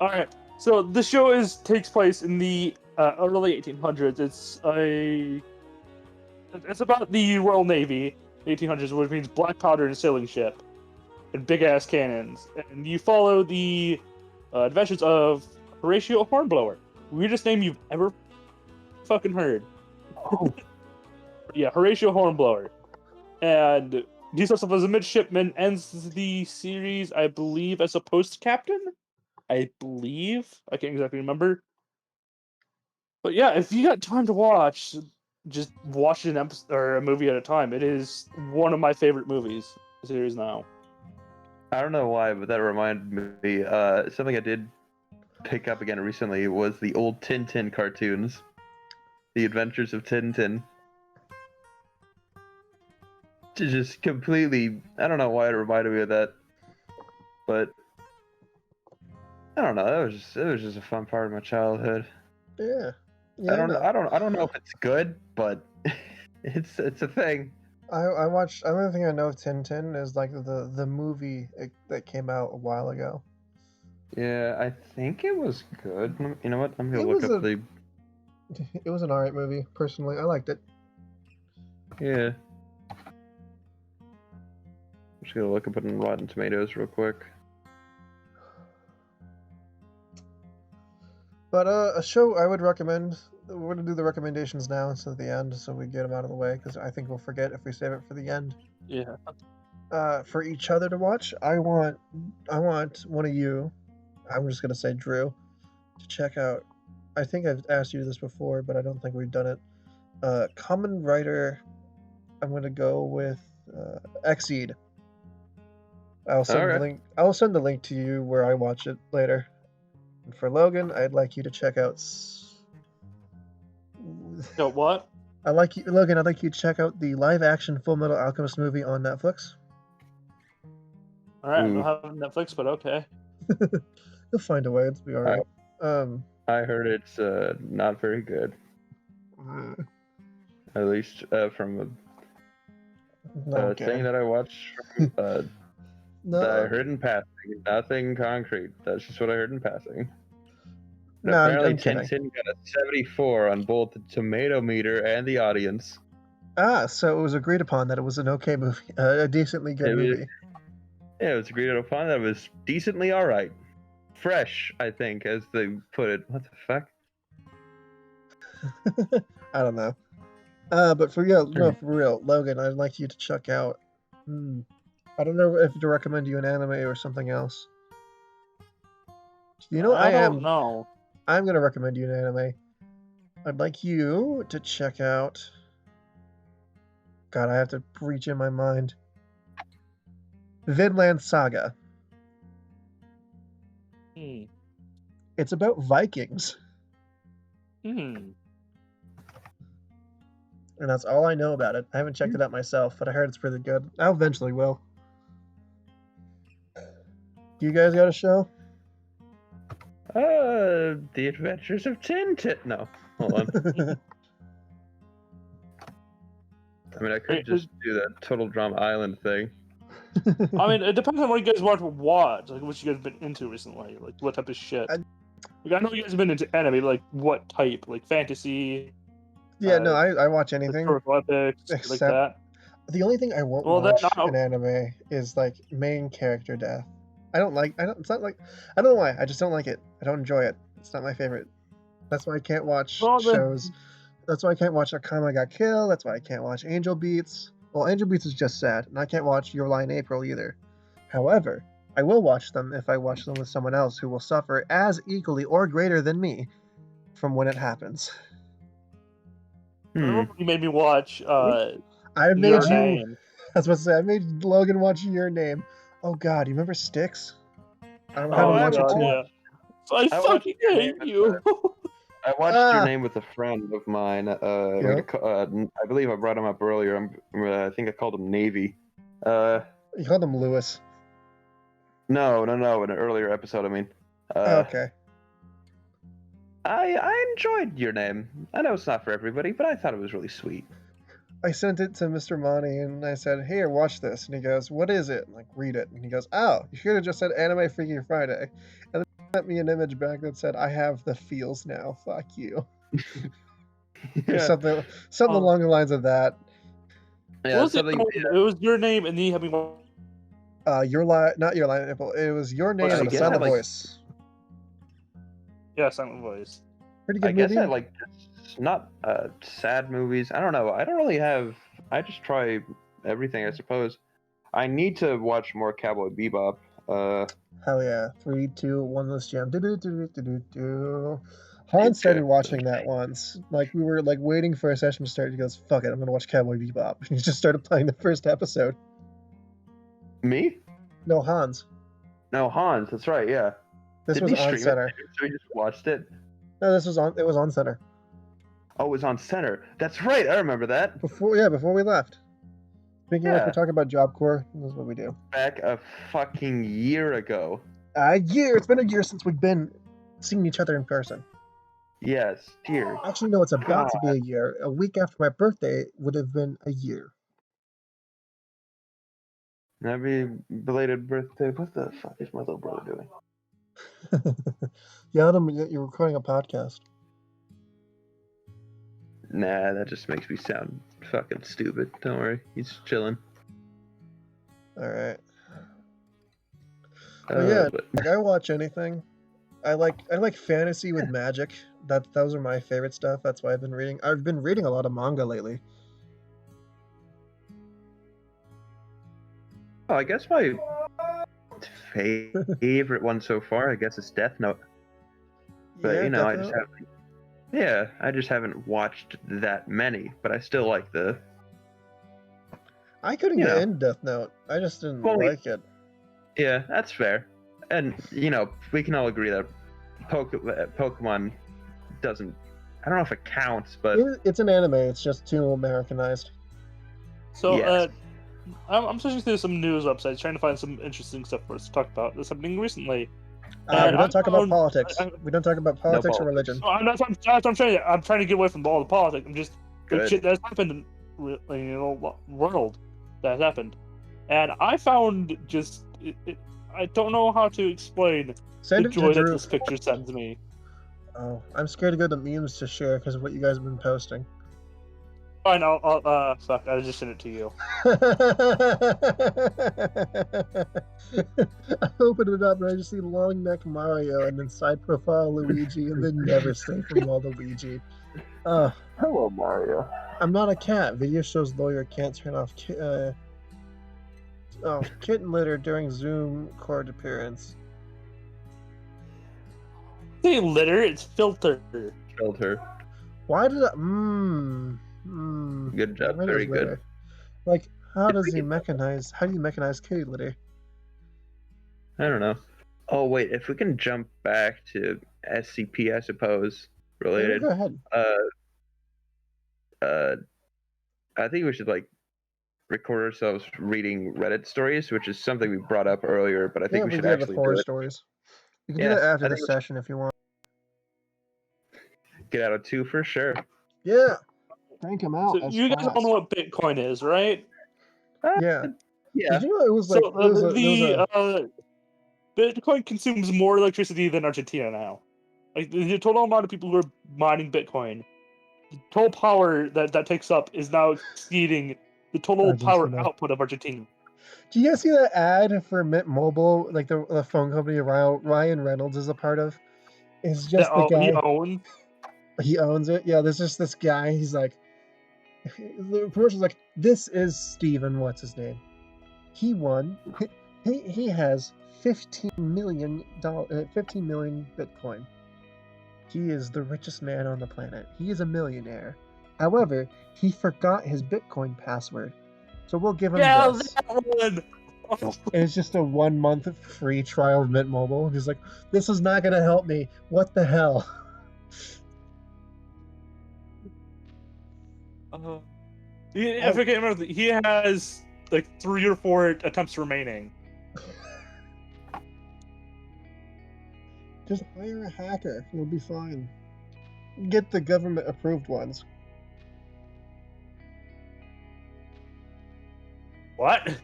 All right. So the show takes place in the early 1800s. It's about the Royal Navy, 1800s, which means black powder and sailing ship, and big ass cannons. And you follow the adventures of Horatio Hornblower, weirdest name you've ever fucking heard. Oh. Yeah, Horatio Hornblower, and he starts off as a midshipman, ends the series, I believe, as a post captain. I believe, I can't exactly remember. But yeah, if you got time to watch, just watch an episode or a movie at a time. It is one of my favorite movies series now. I don't know why, but that reminded me. Something I did pick up again recently was the old Tintin cartoons, The Adventures of Tintin. Just completely, I don't know why it reminded me of that, but I don't know. It was just a fun part of my childhood. Yeah. I No. don't know if it's good, but it's a thing. I watched. The only thing I know of Tintin is like the movie that came out a while ago. Yeah, I think it was good. You know what? I'm gonna It look was up the. It was an alright movie. Personally, I liked it. Yeah. I'm just gonna look up it on Rotten Tomatoes real quick. But a show I would recommend. We're gonna do the recommendations now instead of the end, so we get them out of the way because I think we'll forget if we save it for the end. Yeah. For each other to watch, I want one of you. I'm just gonna say Drew to check out. I think I've asked you this before, but I don't think we've done it. Common Writer. I'm gonna go with Exceed. I'll send the Alright. link. I'll send the link to you where I watch it later. And for Logan, I'd like you to check out. No, what? Logan. I'd like you to check out the live-action Full Metal Alchemist movie on Netflix. All right, I don't Ooh. have Netflix, but okay. You'll find a way. It'll be all right. I heard it's not very good. At least from a thing that I watched. No. That I heard in passing. Nothing concrete. That's just what I heard in passing. And No, apparently, I'm kidding. Tintin got a 74 on both the tomato meter and the audience. So it was agreed upon that it was an okay movie, a decently good movie. Yeah, it was agreed upon that it was decently alright. Fresh, I think, as they put it. What the fuck? I don't know. But for real, Logan, I'd like you to check out. I don't know if to recommend you an anime or something else. You know, I don't know. I'm gonna recommend you an anime. I'd like you to check out. God, I have to reach in my mind. Vinland Saga. Hmm. It's about Vikings, Hmm. and that's all I know about it. I haven't checked it out myself, but I heard it's pretty good. I eventually will. Do you guys got a show? The Adventures of Tintin. No, hold on. I mean, I could just do that Total Drama Island thing. I mean, it depends on what you guys want to watch, like what you guys have been into recently, like what type of shit. Like, I know you guys have been into anime, like what type, like fantasy, Yeah, no, I watch anything historical epics, like except that. the only thing I won't Well, then, watch I in anime is like main character death. I don't. It's not like. I don't know why. I just don't like it. I don't enjoy it. It's not my favorite. That's why I can't watch Well, then- shows. That's why I can't watch Akama Got Killed. That's why I can't watch Angel Beats. Well, Angel Beats is just sad, and I can't watch Your Lie in April either. However, I will watch them if I watch them with someone else who will suffer as equally or greater than me from when it happens. I remember you made me watch I made Your you. Name. I was about to say I made Logan watch Your Name. Oh God, you remember Styx? I had Oh, him I watch it God, too. yeah. I I watched fucking Your hate Name you. I watched Ah. Your Name with a friend of mine. I believe I brought him up earlier. I think I called him Navy. You called him Lewis. No, in an earlier episode. I mean, Okay. I enjoyed Your Name. I know it's not for everybody, but I thought it was really sweet. I sent it to Mr. Monty and I said, "Here, watch this." And he goes, "What is it?" I'm like, "Read it." And he goes, "Oh, you should have just said Anime Freaky Friday." And then he sent me an image back that said, "I have the feels now. Fuck you." Or Yeah, something along the lines of that. yeah, What was something. it was Your Name, and then you had me watch. Not Your Lie, it was Your Name I and a guess Silent I like- Voice. Yeah, Silent Voice. Pretty I good guess movie. I like just not sad movies. I don't know. I don't really have. I just try everything, I suppose. I need to watch more Cowboy Bebop. Hell yeah. 3, 2, 1, let's jam. Do. Hans started watching that once. Like, we were like waiting for a session to start. He goes, "Fuck it, I'm gonna watch Cowboy Bebop." And he just started playing the first episode. Me? No, Hans. No, Hans. That's right. Yeah. This Did was we on stream center. it? So we just watched it. No, it was on center. Oh, it was on center. That's right. I remember that. Before we left. Speaking like Yeah. we're talking about Job Corps, this is what we do. Back a fucking year ago. A year! It's been a year since we've been seeing each other in person. Yes, dear. Actually, no, it's about to be a year. A week after my birthday would have been a year. Happy belated birthday. What the fuck is my little brother doing? Yeah, Adam, you're recording a podcast. Nah, that just makes me sound fucking stupid. Don't worry. He's chilling. Alright. Yeah, But like I watch anything. I like fantasy with magic. Those are my favorite stuff. That's why I've been reading. I've been reading a lot of manga lately. I guess my favorite one so far, I guess, is Death Note. But Yeah, you know, Death Note. I just haven't watched that many. But I still like the. I couldn't you get know. into Death Note. I just didn't Well, like it. Yeah, that's fair. And you know, we can all agree that Pokemon doesn't. I don't know if it counts, but It's an anime. It's just too Americanized. So, Yes. I'm searching through some news websites trying to find some interesting stuff for us to talk about. There's something recently. We And don't talk about found- politics. We don't talk about politics or politics. religion. So I'm trying to get away from all the politics. I'm just the Good. shit that's happened in the world that has happened, and I found just I don't know how to explain Send the it to joy that Drew. this picture sends me. Oh, I'm scared to go to memes to share because of what you guys have been posting. Fine, I'll fuck. I just sent it to you. I opened it up and I just see long neck Mario and then side profile Luigi and then never stay from Waluigi. hello, Mario. I'm not a cat. Video shows lawyer can't turn off kitten litter during Zoom court appearance. Say litter, it's filter. Killed her. Why did I? Good job. Where Very is good. litter? Like, how If does we he could- mechanize? How do you mechanize kitty litter? I don't know. Oh wait, if we can jump back to SCP, I suppose Yeah, related. go ahead. Uh, I think we should like record ourselves reading Reddit stories, which is something we brought up earlier, but I think Yeah, we we should do that with actually horror do it. stories. You can do Yeah, that after I the think we should session if you want. get out of 2 for sure. Yeah, crank them out So as you guys all fast. know what Bitcoin is, right? Yeah. Yeah. Did you know it was So like there was a Bitcoin consumes more electricity than Argentina now. Like the total amount of people who are mining Bitcoin, the total power that takes up is now exceeding the total power Argentina. output of Argentina. Do you guys see that ad for Mint Mobile, like the phone company Ryan Reynolds is a part of? It's just the He guy. owns. He owns it. Yeah, there's just this guy. He's like, the commercial's like, this is Steven, what's his name? He won. He has $15 million Bitcoin. He is the richest man on the planet. He is a millionaire. However, he forgot his Bitcoin password. So we'll give him this. That one. And it's just a 1 month free trial of Mint Mobile. He's like, this is not going to help me. What the hell? I forget. Remember, he has like 3 or 4 attempts remaining. Just hire a hacker. You'll be fine. Get the government approved ones. What?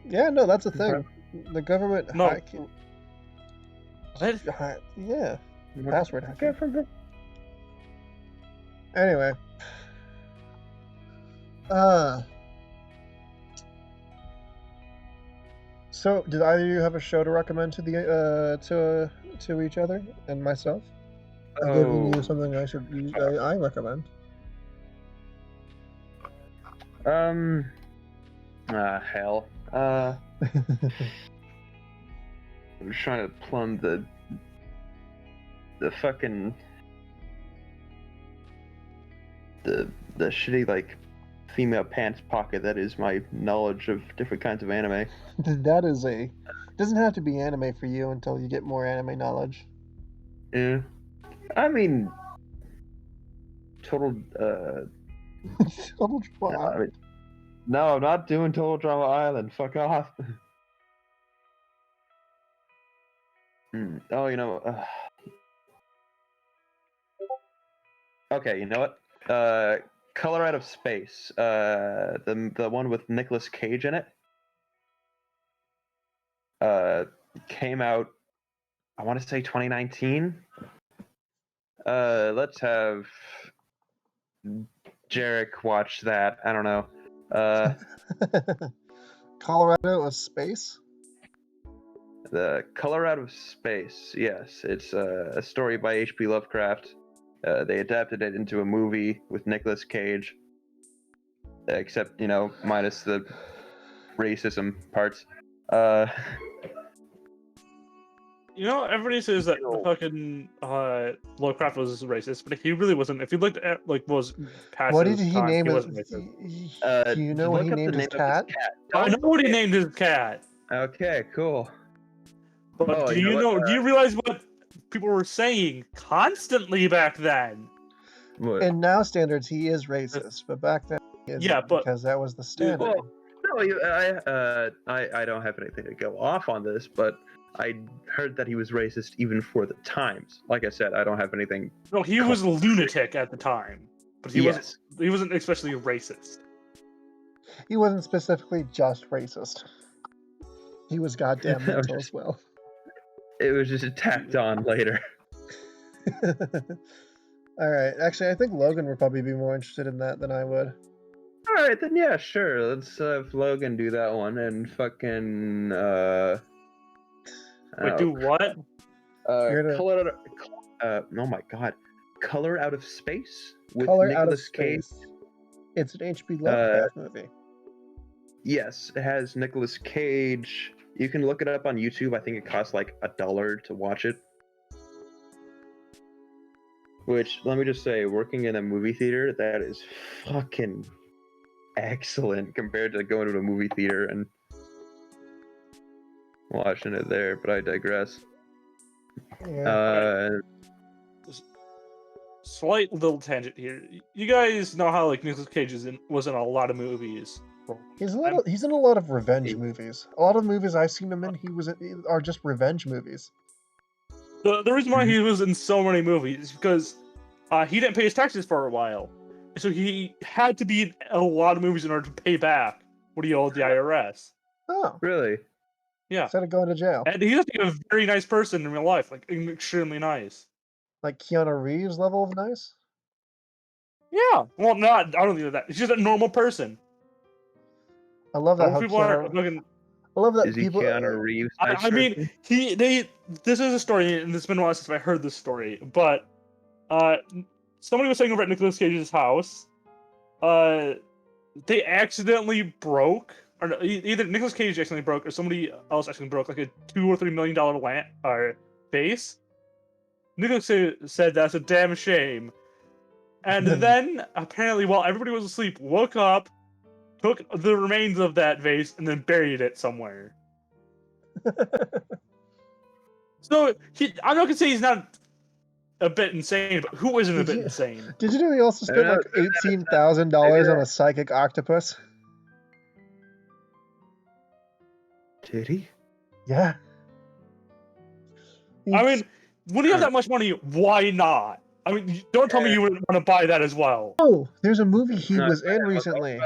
Yeah, no, that's a thing. The government No. hacking. What? Yeah, password hacking. Anyway. So did either of you have a show to recommend to the to each other and myself? I've given you something I recommend. Hell. I'm just trying to plumb the fucking the shitty like female pants pocket that is my knowledge of different kinds of anime. That is doesn't have to be anime for you until you get more anime knowledge. Yeah. I mean total Total drama. no, I'm not doing Total Drama Island. Fuck off. Oh, you know. Okay, you know what? Color Out of Space. The one with Nicolas Cage in it. Came out. I want to say 2019. Let's have Jarek watch that. I don't know. Colorado of Space? The Color Out of Space. Yes, it's a story by H.P. Lovecraft. They adapted it into a movie with Nicolas Cage, except minus the racism parts. Everybody says that fucking Lovecraft was racist, but he really wasn't. If you looked at was past What his did he time, name he it? wasn't racist. Do you know what he named his cat? I know what he named his cat. Okay, cool. But do you know? Do you realize what people were saying constantly back then? What? In now standards, he is racist, but back then, he isn't, because that was the standard. Well, no, I don't have anything to go off on this, but I heard that he was racist even for the times. Like I said, I don't have anything. No, he was a lunatic at the time, but he wasn't especially racist. He wasn't specifically just racist. He was goddamn mental as well. It was just tacked on later. All right. Actually, I think Logan would probably be more interested in that than I would. All right, then yeah, sure. Let's have Logan do that one and fucking Wait, do what? Color oh my god, Color Out of Space with Color Out of Nicolas Cage. Space. It's an H.P. Lovecraft movie. Yes, it has Nicolas Cage. You can look it up on YouTube. I think it costs like $1 to watch it. Which, let me just say, working in a movie theater, that is fucking excellent compared to going to a movie theater and watching it there, but I digress. Yeah. Uh, Slight little tangent here. You guys know how like Nicolas Cage was in a lot of movies. He's in a lot of revenge movies. A lot of movies I've seen him in, are just revenge movies. The reason why he was in so many movies is because he didn't pay his taxes for a while, so he had to be in a lot of movies in order to pay back what he owed the IRS. Oh, really? Yeah, instead of going to jail. and he's actually a very nice person in real life, like extremely nice. Like Keanu Reeves level of nice? Yeah, well, not I don't think that. He's just a normal person. I love that Most how people aren't Keanu... looking. I love that Is he people... Keanu Reeves? I mean, This is a story, and it's been a while since I heard this story, but somebody was staying over at Nicolas Cage's house. They accidentally broke, or no, either Nicolas Cage accidentally broke, or somebody else accidentally broke like a $2 or $3 million vase. Nicolas said that's a damn shame, and then apparently, while everybody was asleep, woke up, took the remains of that vase, and then buried it somewhere. So I'm not gonna say he's not a bit insane, but who isn't a bit insane? Did you know he also spent like $18,000 on a psychic octopus? Did he? Yeah. I mean, when you have that much money, why not? I mean, don't tell me you wouldn't want to buy that as well. Oh, there's a movie he No, was in I'd recently.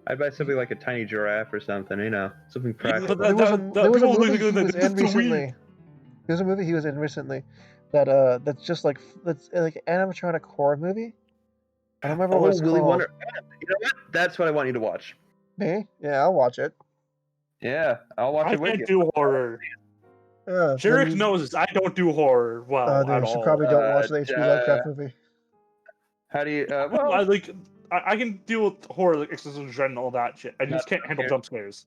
I'd buy something like a tiny giraffe or something, something practical. But There was a people movie think he that was it's in the recently. weed. There's a movie he was in recently that's just like an animatronic horror movie. I don't remember what it's Willy called. Wonder. You know what? That's what I want you to watch. Me? Yeah, I'll watch it. Yeah, I'll watch I it with can't you. do horror. Jarek knows this. I don't do horror well then at you should all. probably don't watch the H.P. Lovecraft movie. How do you? I can deal with horror, like existential dread and all that shit. I just can't handle jump scares.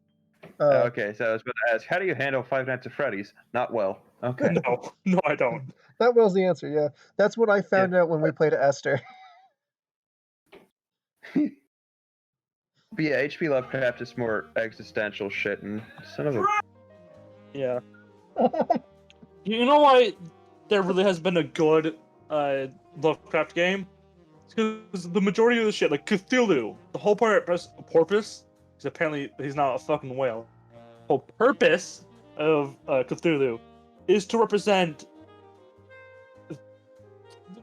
Okay, so I was about to ask, how do you handle Five Nights at Freddy's? Not well. Okay. No, I don't. That was the answer. Yeah, that's what I found out when we played Esther. But yeah, H.P. Lovecraft is more existential shit, and son of a. Yeah. You know why there really has been a good Lovecraft game? It's because the majority of the shit, like Cthulhu, the whole purpose, because apparently he's not a fucking whale. The whole purpose of Cthulhu is to represent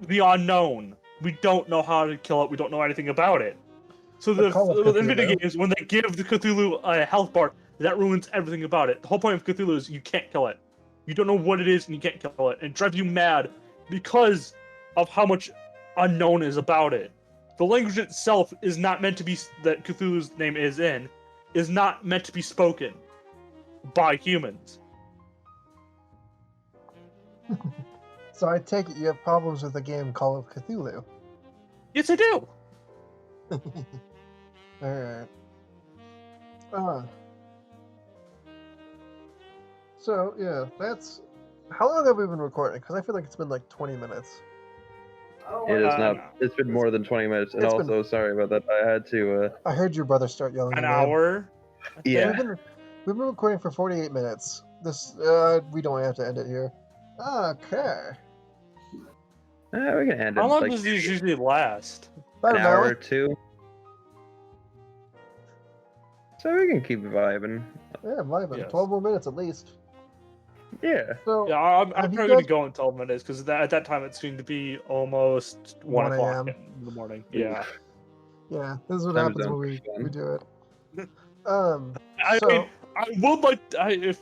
the unknown. We don't know how to kill it. We don't know anything about it. So in video games, when they give the Cthulhu a health bar, that ruins everything about it. The whole point of Cthulhu is you can't kill it. You don't know what it is and you can't kill it. And it drives you mad because of how much unknown is about it. The language itself is not meant to be, that Cthulhu's name is not meant to be spoken by humans. So I take it you have problems with the game Call of Cthulhu. Yes, I do. Alright. So, yeah, that's... How long have we been recording? Because I feel like it's been like 20 minutes. It is not. It's been more than 20 minutes, and also sorry about that. I had to. I heard your brother start yelling. An hour. Yeah. We've been recording for 48 minutes. This we don't have to end it here. Okay. We can end it. How long like does these usually last? About an hour or two. So we can keep vibing. Yeah, vibing. Yes. 12 more minutes at least. Yeah. So, Yeah, I'm probably going to go in 12 minutes because at that time it's going to be almost 1 o'clock in the morning. Yeah. Yeah, this is what Time happens zone when for we fun. do it. I mean, I would like if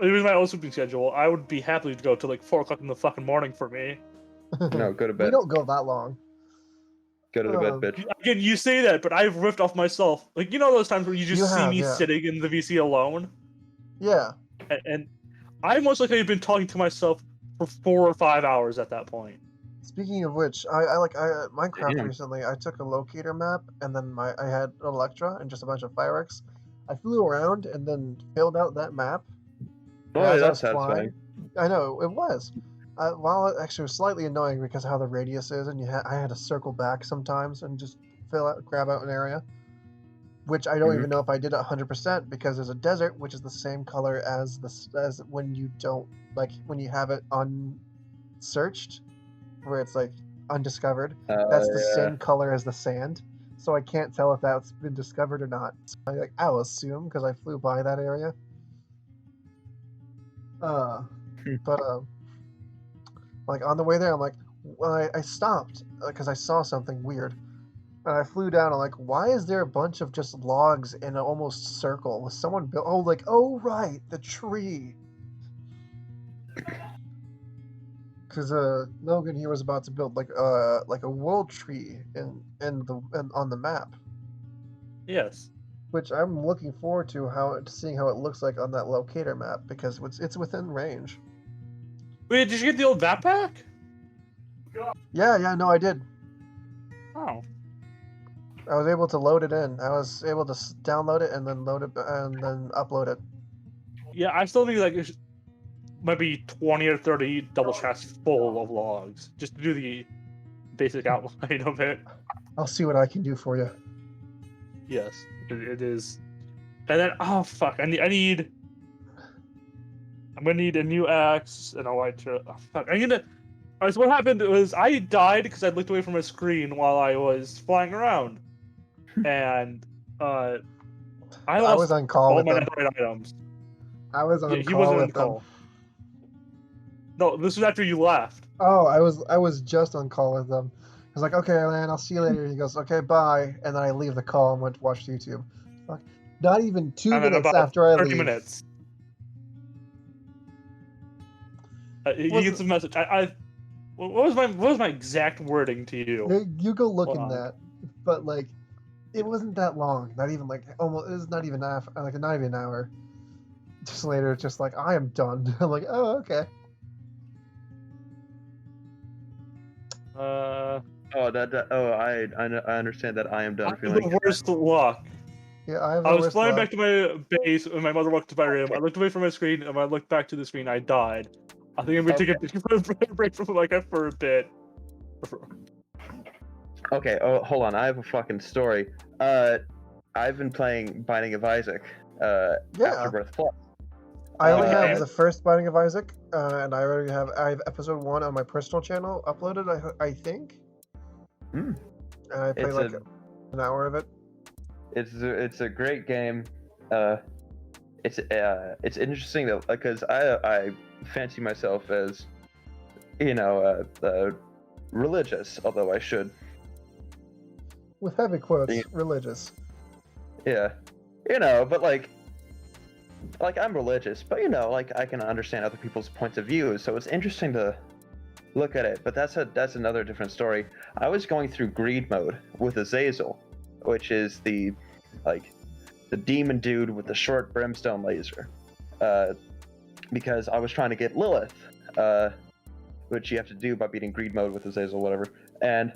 it was my own sleeping schedule, I would be happy to go to like 4 o'clock in the fucking morning for me. No, go to bed. We don't go that long. Go to the bed, bitch. Again, you say that, but I've ripped off myself. Like, you know those times where you just see me sitting in the VC alone? Yeah. And I most likely have been talking to myself for 4 or 5 hours at that point. Speaking of which, I Minecraft recently. I took a locator map and then I had an Electra and just a bunch of fireworks. I flew around and then filled out that map. Oh, that's satisfying. I know it was. While it actually was slightly annoying because of how the radius is, and I had to circle back sometimes and just grab out an area. which I don't Mhm. even know if I did it 100% because there's a desert, which is the same color as as when you don't when you have it unsearched, where it's like undiscovered. That's the Yeah. same color as the sand, so I can't tell if that's been discovered or not. So I'll assume because I flew by that area. But like on the way there, I'm like, well, I stopped because I saw something weird. And I flew down. I'm like, why is there a bunch of just logs in an almost circle? Was someone built? Oh, oh right, the tree. Because Logan here was about to build like a world tree on the map, Yes. which I'm looking forward to seeing how it looks like on that locator map because it's within range. Wait, did you get the old map back? Yeah, no, I did. Oh. I was able to load it in. I was able to download it and then load it and then upload it. Yeah, I still need like maybe 20 or 30 double chests full of logs just to do the basic outline of it. I'll see what I can do for you. Yes, it is. And then fuck, I'm gonna need a new axe and a light to. Oh, fuck, So what happened was I died because I looked away from my screen while I was flying around, and I lost was on call all with my them. netherite items. I was on Yeah, he call wasn't with in the them. call. No, this was after you left. Oh, I was just on call with them. I was like, okay, man, I'll see you later. He goes, okay, bye. And then I leave the call and went to watch YouTube. Fuck. Not even 2 And then minutes about after I 30 leave. minutes. He Was gets it- a message. What was my exact wording to you? You go look Hold in on. that. But like, it wasn't that long. Not even like almost. It was not even not even an hour. Just later, it's just like I am done. I'm like, oh, okay. Uh, I understand that I am I done had feeling. the worst luck. Yeah, I have I the was worst flying luck. back to my base when my mother walked to my room. I looked away from my screen, and when I looked back to the screen, I died. I think I'm gonna take a break from for a bit. Okay, hold on. I have a fucking story. I've been playing Binding of Isaac. Yeah. Afterbirth Plus. I only Okay. have the first Binding of Isaac, and I have episode 1 on my personal channel uploaded. I think. Hmm. And I played It's like a- an hour of it. It's a great game. It's interesting though because I fancy myself as religious, although I should. With heavy quotes, Yeah. religious. Yeah, but like I'm religious, but like I can understand other people's points of view, so it's interesting to look at it. But that's another different story. I was going through greed mode with Azazel, which is the demon dude with the short brimstone laser, because I was trying to get Lilith, which you have to do by beating greed mode with Azazel, whatever. And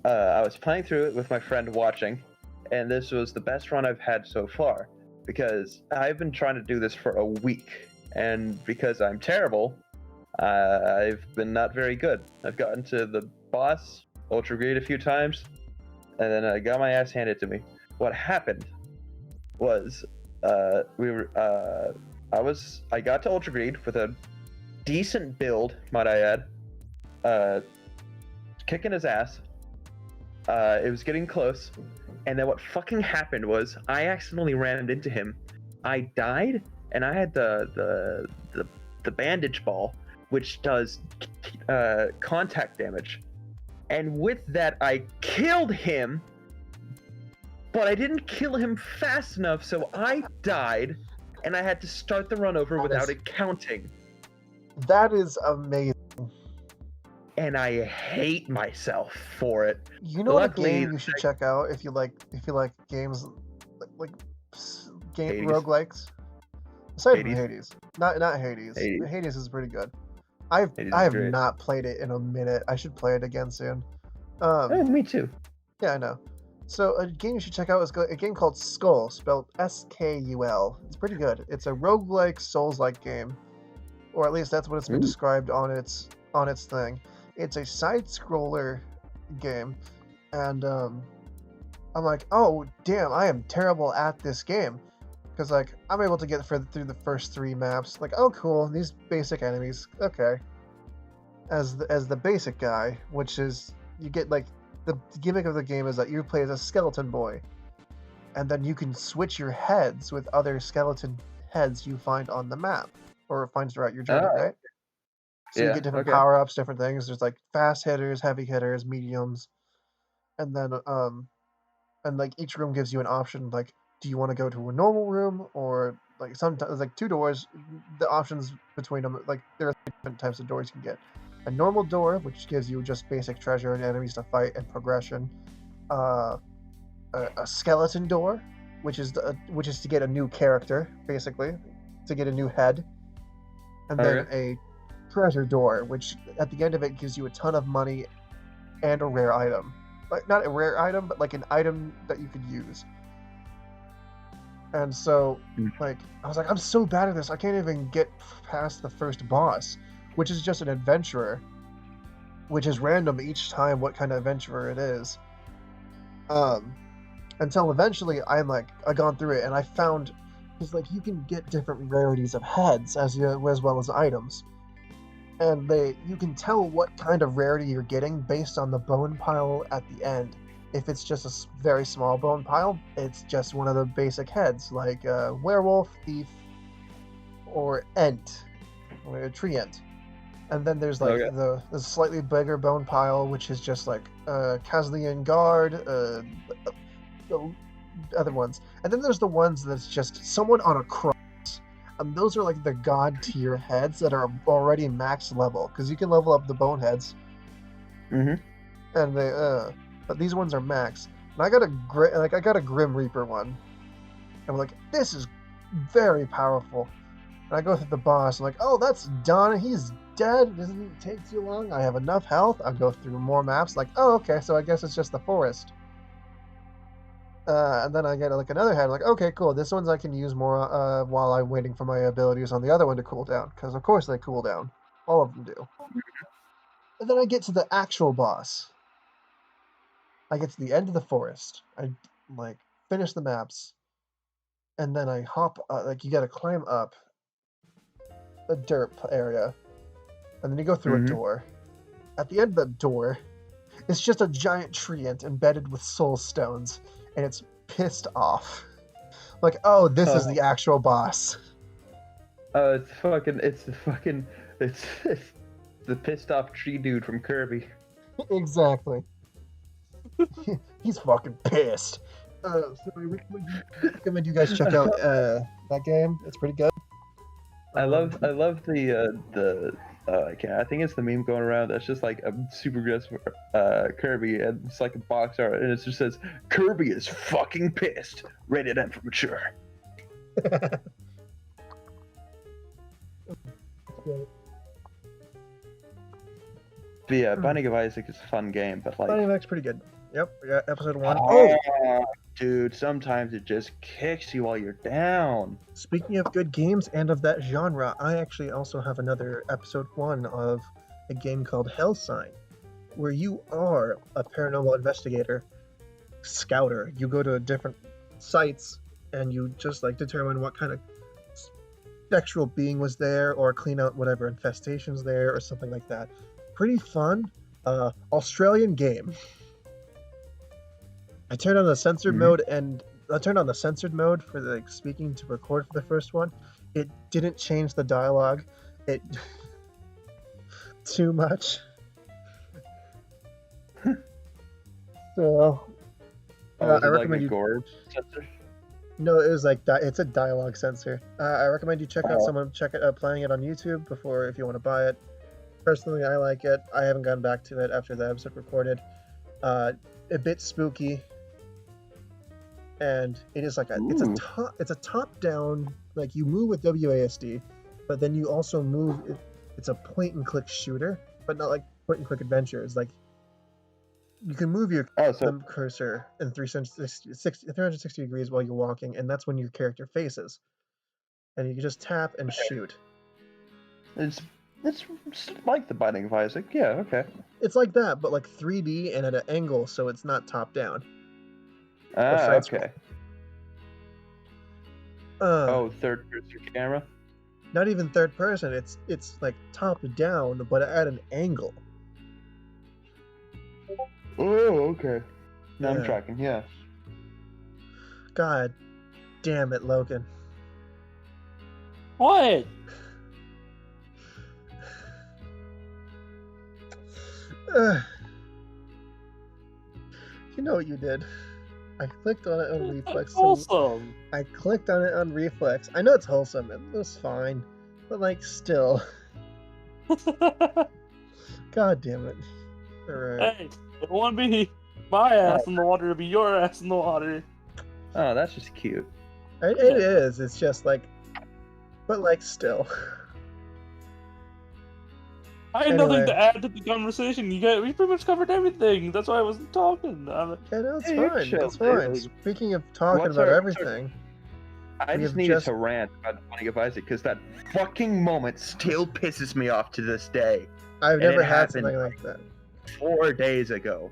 I was playing through it with my friend watching, and this was the best run I've had so far because I've been trying to do this for a week, and because I'm terrible, I've been not very good. I've gotten to the boss, Ultra Greed, a few times, and then I got my ass handed to me. What happened was I got to Ultra Greed with a decent build, might I add, kicking his ass. It was getting close, and then what fucking happened was I accidentally ran into him. I died, and I had the bandage ball, which does contact damage, and with that I killed him, but I didn't kill him fast enough, so I died, and I had to start the run over without it counting. That is amazing. And I hate myself for it. You know what Luckily, game you should check out if you like games like game Hades. roguelikes? Aside from Hades. Hades. Not Hades. Hades. Hades is pretty good. I Hades have is great. not played it in a minute. I should play it again soon. Me too. Yeah, I know. So a game you should check out is a game called Skull, spelled Skul. It's pretty good. It's a roguelike, Souls-like game, or at least that's what it's been Ooh. described on its thing. It's a side-scroller game, and I'm like, oh damn, I am terrible at this game, because like I'm able to get through the first 3 maps. Like, oh cool, these basic enemies, okay. As the basic guy, which is you get like the gimmick of the game is that you play as a skeleton boy, and then you can switch your heads with other skeleton heads you find on the map or find throughout your journey, Oh, right? So you yeah, get different okay. power-ups, different things. There's like fast hitters, heavy hitters, mediums, and then and like each room gives you an option. Like, do you want to go to a normal room, or like sometimes like 2 doors? The options between them, like there are 3 different types of doors you can get. A normal door, which gives you just basic treasure and enemies to fight and progression. Uh, a skeleton door, which is to get a new character, basically, to get a new head, and then Okay. a treasure door, which at the end of it gives you a ton of money and a rare item. Like not a rare item, but like an item that you could use. And so, Mm. like, I was like, I'm so bad at this, I can't even get past the first boss, which is just an adventurer, which is random each time what kind of adventurer it is. Until eventually I gone through it and I found, because like you can get different rarities of heads as well as items, and you can tell what kind of rarity you're getting based on the bone pile at the end. If it's just a very small bone pile, it's just one of the basic heads, like werewolf, thief, or ent, or a tree ent. And then there's like Okay. the slightly bigger bone pile, which is just like Kaslian guard, the other ones. And then there's the ones that's just someone on a cross. And those are like the god tier heads that are already max level, because you can level up the bone heads, Mm-hmm. and but these ones are max. And I got a Grim Reaper one. And I'm like, this is very powerful. And I go through the boss, I'm like, oh, that's done. He's dead. It doesn't take too long. I have enough health. I go through more maps, like, oh, okay, so I guess it's just the forest. And then I get like another head, like, okay, cool. This one's I can use more while I'm waiting for my abilities on the other one to cool down, because of course they cool down. All of them do. And then I get to the actual boss. I get to the end of the forest. I like finish the maps, and then I hop. Like you got to climb up a dirt area, and then you go through a Mm-hmm. door. At the end of the door, it's just a giant treant embedded with soul stones, and it's pissed off. Like, oh, this is the actual boss. It's the pissed off tree dude from Kirby. Exactly. He's fucking pissed. So I recommend you guys check out that game. It's pretty good. I love the I think it's the meme going around that's just like a super aggressive Kirby, and it's like a box art and it just says Kirby is fucking pissed, rated M for mature. But yeah, Binding of Isaac is a fun game, but like, Binding of Isaac's pretty good. Yep, we got episode 1. Oh, dude, sometimes it just kicks you while you're down. speaking of good games and of that genre, I actually also have another episode 1 of a game called Hellsign, where you are a paranormal investigator, scouter. You go to different sites and you just like determine what kind of spectral being was there, or clean out whatever infestations there, or something like that. Pretty fun. Australian game. I turned on the censored Mhm. mode, and I turned on the censored mode for the speaking to record for the first one. It didn't change the dialogue. It too much. So Oh, is I it like recommend a you. gore sensor? No, it was like it's a dialogue censor. I recommend you check out Oh. someone playing it on YouTube before, if you want to buy it. Personally, I like it. I haven't gone back to it after the episode recorded. A bit spooky, and it is like Ooh. it's a top down, like you move with WASD, but then you also move. It's a point and click shooter, but not like point and click adventure. It's like you can move your Oh, so cursor in 360 degrees while you're walking, and that's when your character faces, and you can just tap and shoot. it's like the Binding of Isaac. Yeah, okay. It's like that, but like 3D and at an angle, so it's not top down. Ah, Sides- okay. Uh, Third person camera. Not even third person. It's like top down, but at an angle. Oh, okay. Now I'm Yeah. tracking. Yeah. God damn it, Logan. What? You know what you did? I clicked on it on Reflex. Awesome. I clicked on it on Reflex. I know it's wholesome. It was fine, but like still. God damn it. All right. Hey, it won't be my ass in the water, it'll be your ass in the water. Oh, that's just cute. It is. It's just like, but like still. I had nothing Anyway. to add to the conversation. We pretty much covered everything. That's why I wasn't talking. Yeah, no, it's Hey, you're fine. chill, It's fine. dude. Speaking of talking What's about our- everything, I We just have needed just- to rant about Binding of Isaac because that fucking moment still pisses me off to this day. I've And never it had happened something like that. 4 days ago.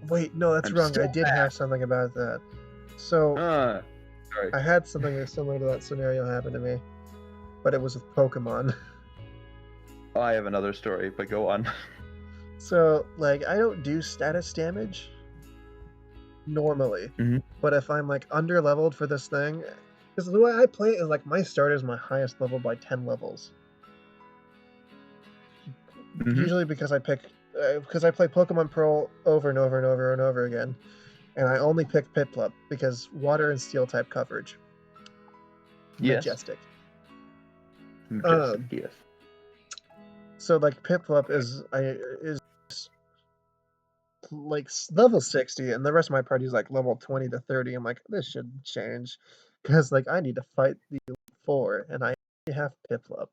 Wait, no, that's I'm wrong. I still did have something about that. So Sorry. I had something similar to that scenario happen to me, but it was with Pokemon. I have another story, but go on. So, like, I don't do status damage normally, Mhm. but if I'm like under leveled for this thing, because the way I play it is like my starter is my highest level by 10 levels. Mhm. Usually because I play Pokemon Pearl over and over and over and over again, and I only pick Piplup because water and steel type coverage. Yes. Majestic. Yes. So like Piplup is like level 60, and the rest of my party is like level 20 to 30. I'm like, this should change, because like I need to fight the Elite Four, and I have Piplup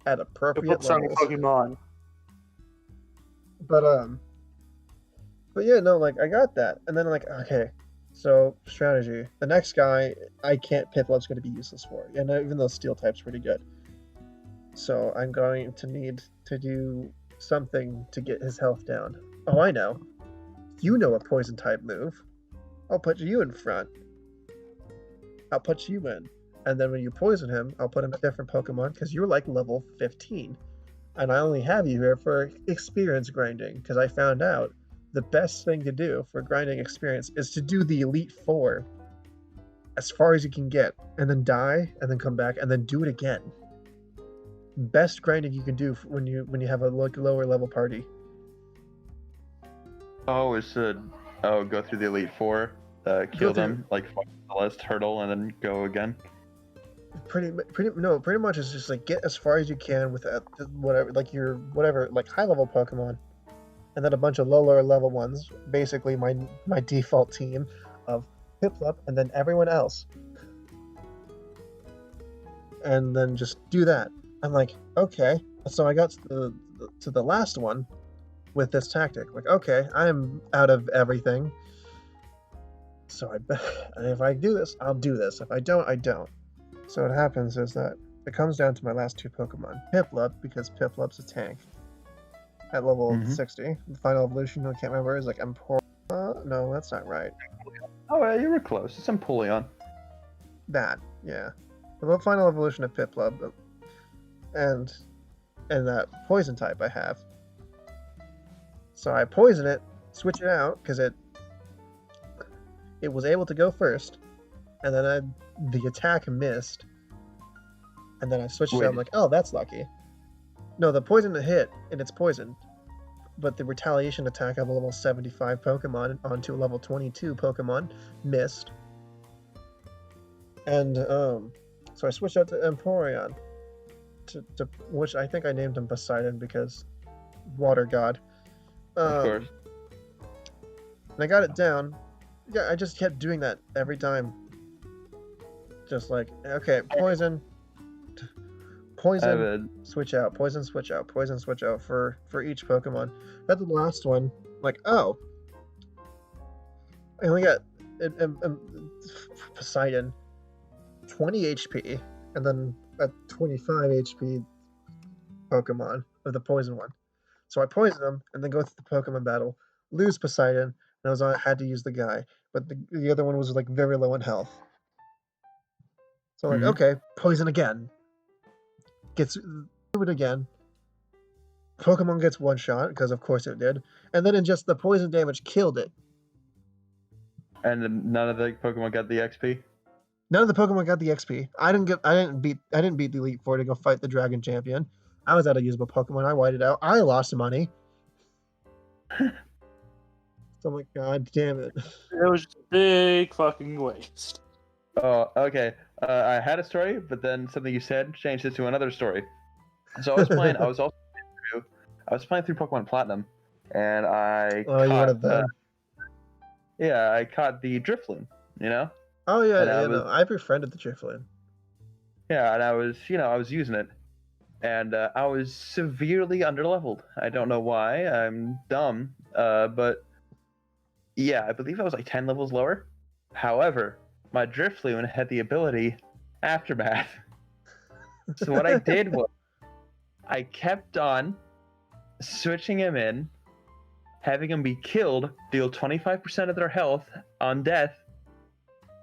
at appropriate sounding levels. Pokemon. But yeah, no, like I got that, and then like okay, so strategy. The next guy, I can't. Piplup's going to be useless for, and even though Steel type's pretty good, so I'm going to need to do something to get his health down. Oh, I know. You know a poison type move. I'll put you in front. I'll put you in, and then when you poison him, I'll put him a different Pokemon because you're like level 15, and I only have you here for experience grinding because I found out the best thing to do for grinding experience is to do the Elite Four as far as you can get, and then die, and then come back, and then do it again. Best grinding you can do when you have a lower level party. Oh, it should. Oh, go through the Elite Four, kill them, like fuck the last hurdle, and then go again. Pretty much it's just like get as far as you can with whatever, like your whatever, like high level Pokemon, and then a bunch of lower level ones. Basically, my default team of Piplup, and then everyone else, and then just do that. I'm like, okay, so I got to the last one with this tactic. Like, okay, I'm out of everything, so if I do this, I'll do this. If I don't, I don't. So what happens is that it comes down to my last two Pokemon. Piplup, because Piplup's a tank at level 60. The final evolution, I can't remember, is like Empoleon. No, that's not right. Oh, yeah, you were close. It's Empoleon. That, yeah. The final evolution of Piplup, and that poison type I have. So I poison it, switch it out, because it was able to go first, and then the attack missed, and then I switched it out. I'm like, oh, that's lucky. No, the poison hit, and it's poisoned, but the retaliation attack of a level 75 Pokemon onto a level 22 Pokemon missed. And so I switched out to Empoleon, to which I think I named him Poseidon because water god. Of course. And I got it down. Yeah, I just kept doing that every time. Just like, okay, poison, switch out, poison, switch out, poison, switch out for each Pokemon. At the last one, like, oh, I only got Poseidon 20 HP, and then a 25 HP Pokemon of the poison one. So I poison them and then go through the Pokemon battle, lose Poseidon, and I had to use the guy. But the other one was like very low in health. So I'm like, Mhm. okay, poison again. Gets it again. Pokemon gets one shot, because of course it did. And then just the poison damage killed it. And then none of the Pokemon got the XP. None of the Pokemon got the XP. I didn't beat the Elite Four to go fight the Dragon Champion. I was out of usable Pokemon. I whited out. I lost money. So I'm like, God damn it. It was just a big fucking waste. Oh, okay. I had a story, but then something you said changed it to another story. So I was playing. I was playing through Pokemon Platinum, and I Oh, you would have caught. been. Yeah, I caught the Drifloon. You know. Oh yeah, And I yeah, was- no, I befriended the Drifloon. Yeah, and I was using it, and I was severely underleveled. I don't know why. I'm dumb. But yeah, I believe I was like 10 levels lower. However, my Drifloon had the ability Aftermath. So what I did was I kept on switching him in, having him be killed, deal 25% of their health on death,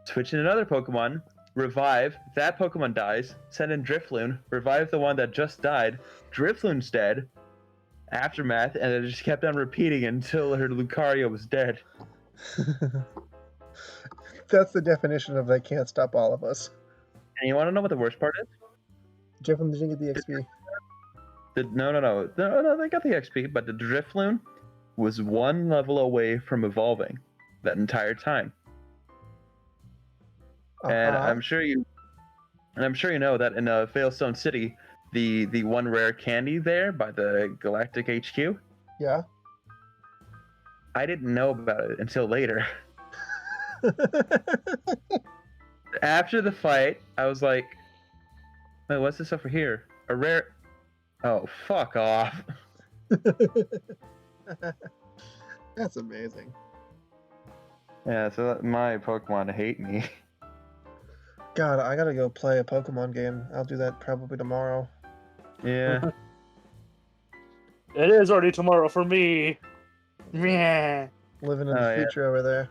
switch in another Pokemon, revive, that Pokemon dies, send in Drifloon, revive the one that just died, Drifloon's dead, Aftermath, and it just kept on repeating until her Lucario was dead. That's the definition of they can't stop all of us. And you want to know what the worst part is? Drifloon didn't get the XP. No, they got the XP, but the Drifloon was one level away from evolving that entire time. And Uh-huh. I'm sure you know that in Failstone City, the one rare candy there by the Galactic HQ, Yeah. I didn't know about it until later. After the fight, I was like, wait, what's this over here? A rare. Oh, fuck off. That's amazing. Yeah, so my Pokemon hate me. God, I gotta go play a Pokemon game. I'll do that probably tomorrow. Yeah. It is already tomorrow for me. Meh. Living in Oh, the yeah. future over there.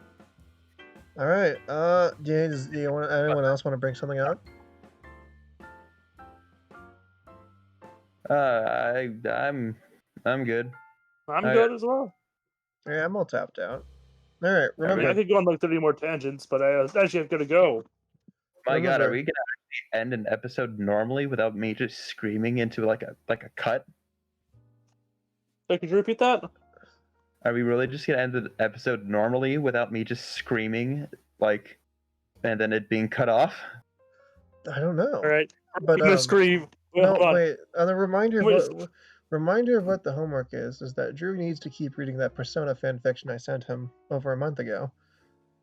All right. Do you want anyone else want to bring something up? I'm good. I'm Okay. good as well. Yeah, I'm all tapped out. All right. I mean, Remember, I could go on like 30 more tangents, but I actually have to go. My God, are Remember- we gonna actually end an episode normally without me just screaming into like a cut? Could you repeat that? Are we really just gonna end the episode normally without me just screaming like, and then it being cut off? I don't know. All right. But I'm gonna scream. Wait, no, hold on. wait. The reminder Wait. of what the homework is that Drew needs to keep reading that Persona fanfiction I sent him over a month ago.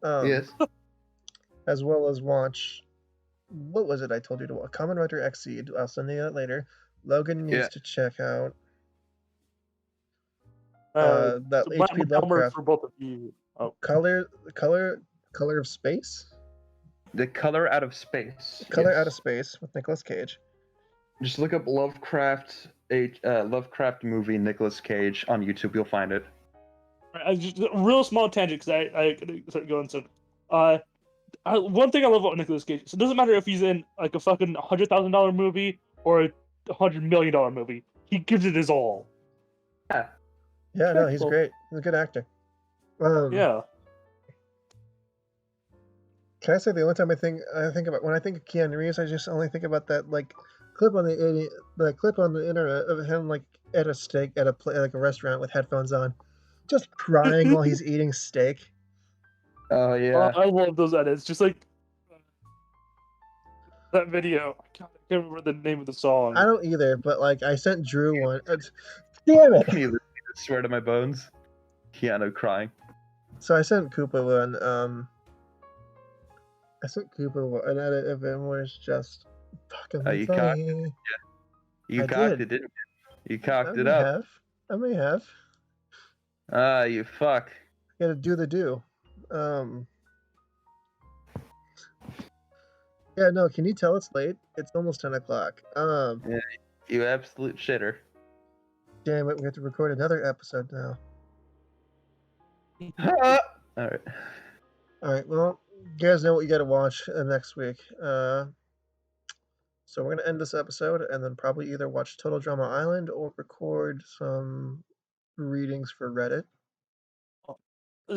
As well as watch. What was it I told you to watch? Kamen Rider Exceed. I'll send you that later. Logan needs Yeah. to check out Uh, that so HP homework Lovecraft for both of you. Oh, color of space. The Color Out of Space. Color Yes. Out of Space with Nicolas Cage. Just look up Lovecraft movie Nicolas Cage on YouTube. You'll find it. just a real small tangent because I gotta start going soon. One thing I love about Nicolas Cage, so it doesn't matter if he's in like a fucking $100,000 movie or a $100 million movie, he gives it his all. Yeah. Yeah, no, he's Cool. great. He's a good actor. Yeah. Can I say the only time I think about when I think of Keanu Reeves, I just only think about that like clip on the internet of him like at a steak at like a restaurant with headphones on, just crying while he's eating steak. Oh yeah. I love those edits. Just like that video. God, I can't remember the name of the song. I don't either, but like I sent Drew one. Damn it! Can you swear to my bones? Keanu crying. So I sent Koopa one. I sent Koopa an edit of him where it's just fucking You cocked funny. You I cocked did. it, didn't you? You cocked I it may up. have. I may have. Ah, you fuck. Gotta do the do. Yeah, no, can you tell it's late? It's almost 10 o'clock. You absolute shitter. Damn it, we have to record another episode now. All right. All right. Well, you guys know what you got to watch next week. So we're gonna end this episode and then probably either watch Total Drama Island or record some readings for Reddit.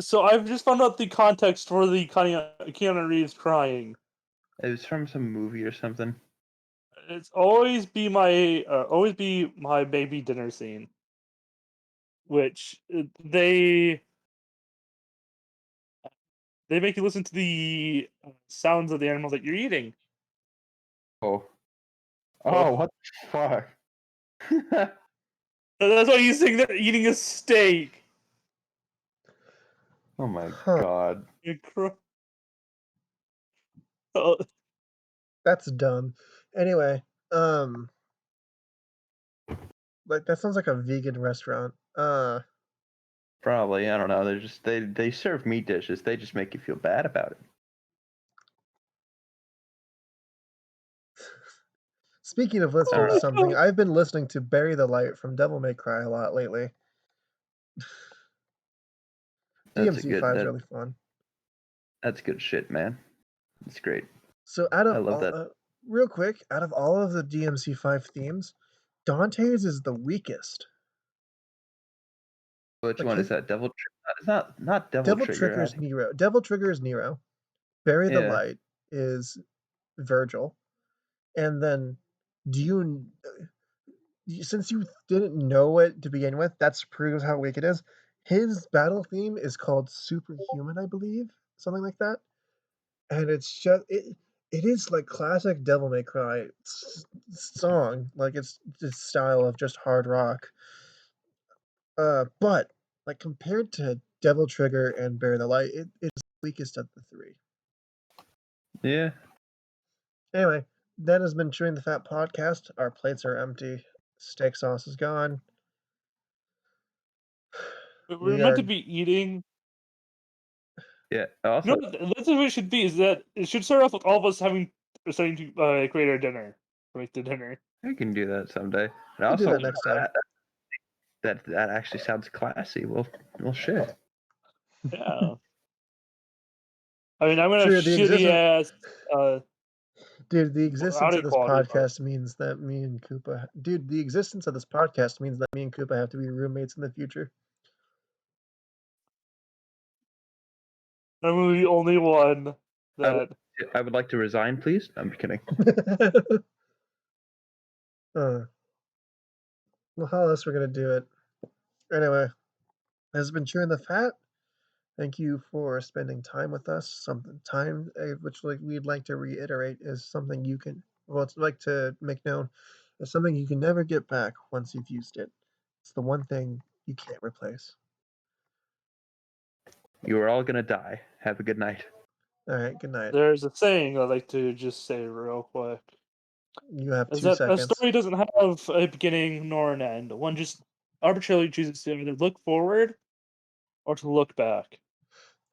So I've just found out the context for the Keanu Reeves crying. It was from some movie or something. It's always be my baby dinner scene, which they make you listen to the sounds of the animal that you're eating. Oh. Oh. Oh, what the fuck? That's why you think they're eating a steak. Oh my Huh. god. Oh, That's dumb. Anyway, like that sounds like a vegan restaurant. Probably, I don't know. They're just they serve meat dishes. They just make you feel bad about it. Speaking of listening to Alright. something, I've been listening to Bury the Light from Devil May Cry a lot lately. That's a DMC5 is good really fun. that's good shit, man. It's great. So out I of love all, that. real quick, out of all of the DMC5 themes, Dante's is the weakest. Which Like one his is that? Devil Trigger? It's not Devil Devil Trigger. Trigger is Nero. Devil Trigger is Nero. Bury the Yeah. Light is Virgil. And then since you didn't know it to begin with, that proves how weak it is. His battle theme is called Superhuman, I believe, something like that. And it's just it is like classic Devil May Cry song, like it's this style of just hard rock. But like compared to Devil Trigger and Bury the Light, it's the weakest of the three. Yeah. Anyway, that has been Chewing the Fat podcast. Our plates are empty. Steak sauce is gone. we're meant to be eating. Yeah. No, Also, that's what it should be. Is that it should start off with all of us starting to create our dinner, make the dinner. I can do that someday. And We'll do also, that next time. that actually sounds classy. Well shit. Yeah. I mean, I'm gonna Sure, have the shitty ass. Dude, the existence of this quality, but- podcast means that me and Koopa. Dude, the existence of this podcast means that me and Koopa have to be roommates in the future. I'm the only one that. I would like to resign, please. I'm kidding. Well, how else we're gonna do it? Anyway, this has been Chewing the Fat. Thank you for spending time with us. Something time, which we'd like to reiterate, is something you can. Well, it's like to make known, is something you can never get back once you've used it. It's the one thing you can't replace. You are all gonna die. Have a good night. All right. Good night. There's a thing I like to just say real quick. You have Is 2 that seconds. a story doesn't have a beginning nor an end. One just arbitrarily chooses to either look forward or to look back.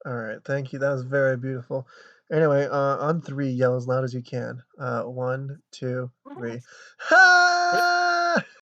All right. Thank you. That was very beautiful. Anyway, on 3, yell as loud as you can. 1, 2, 3. Ha!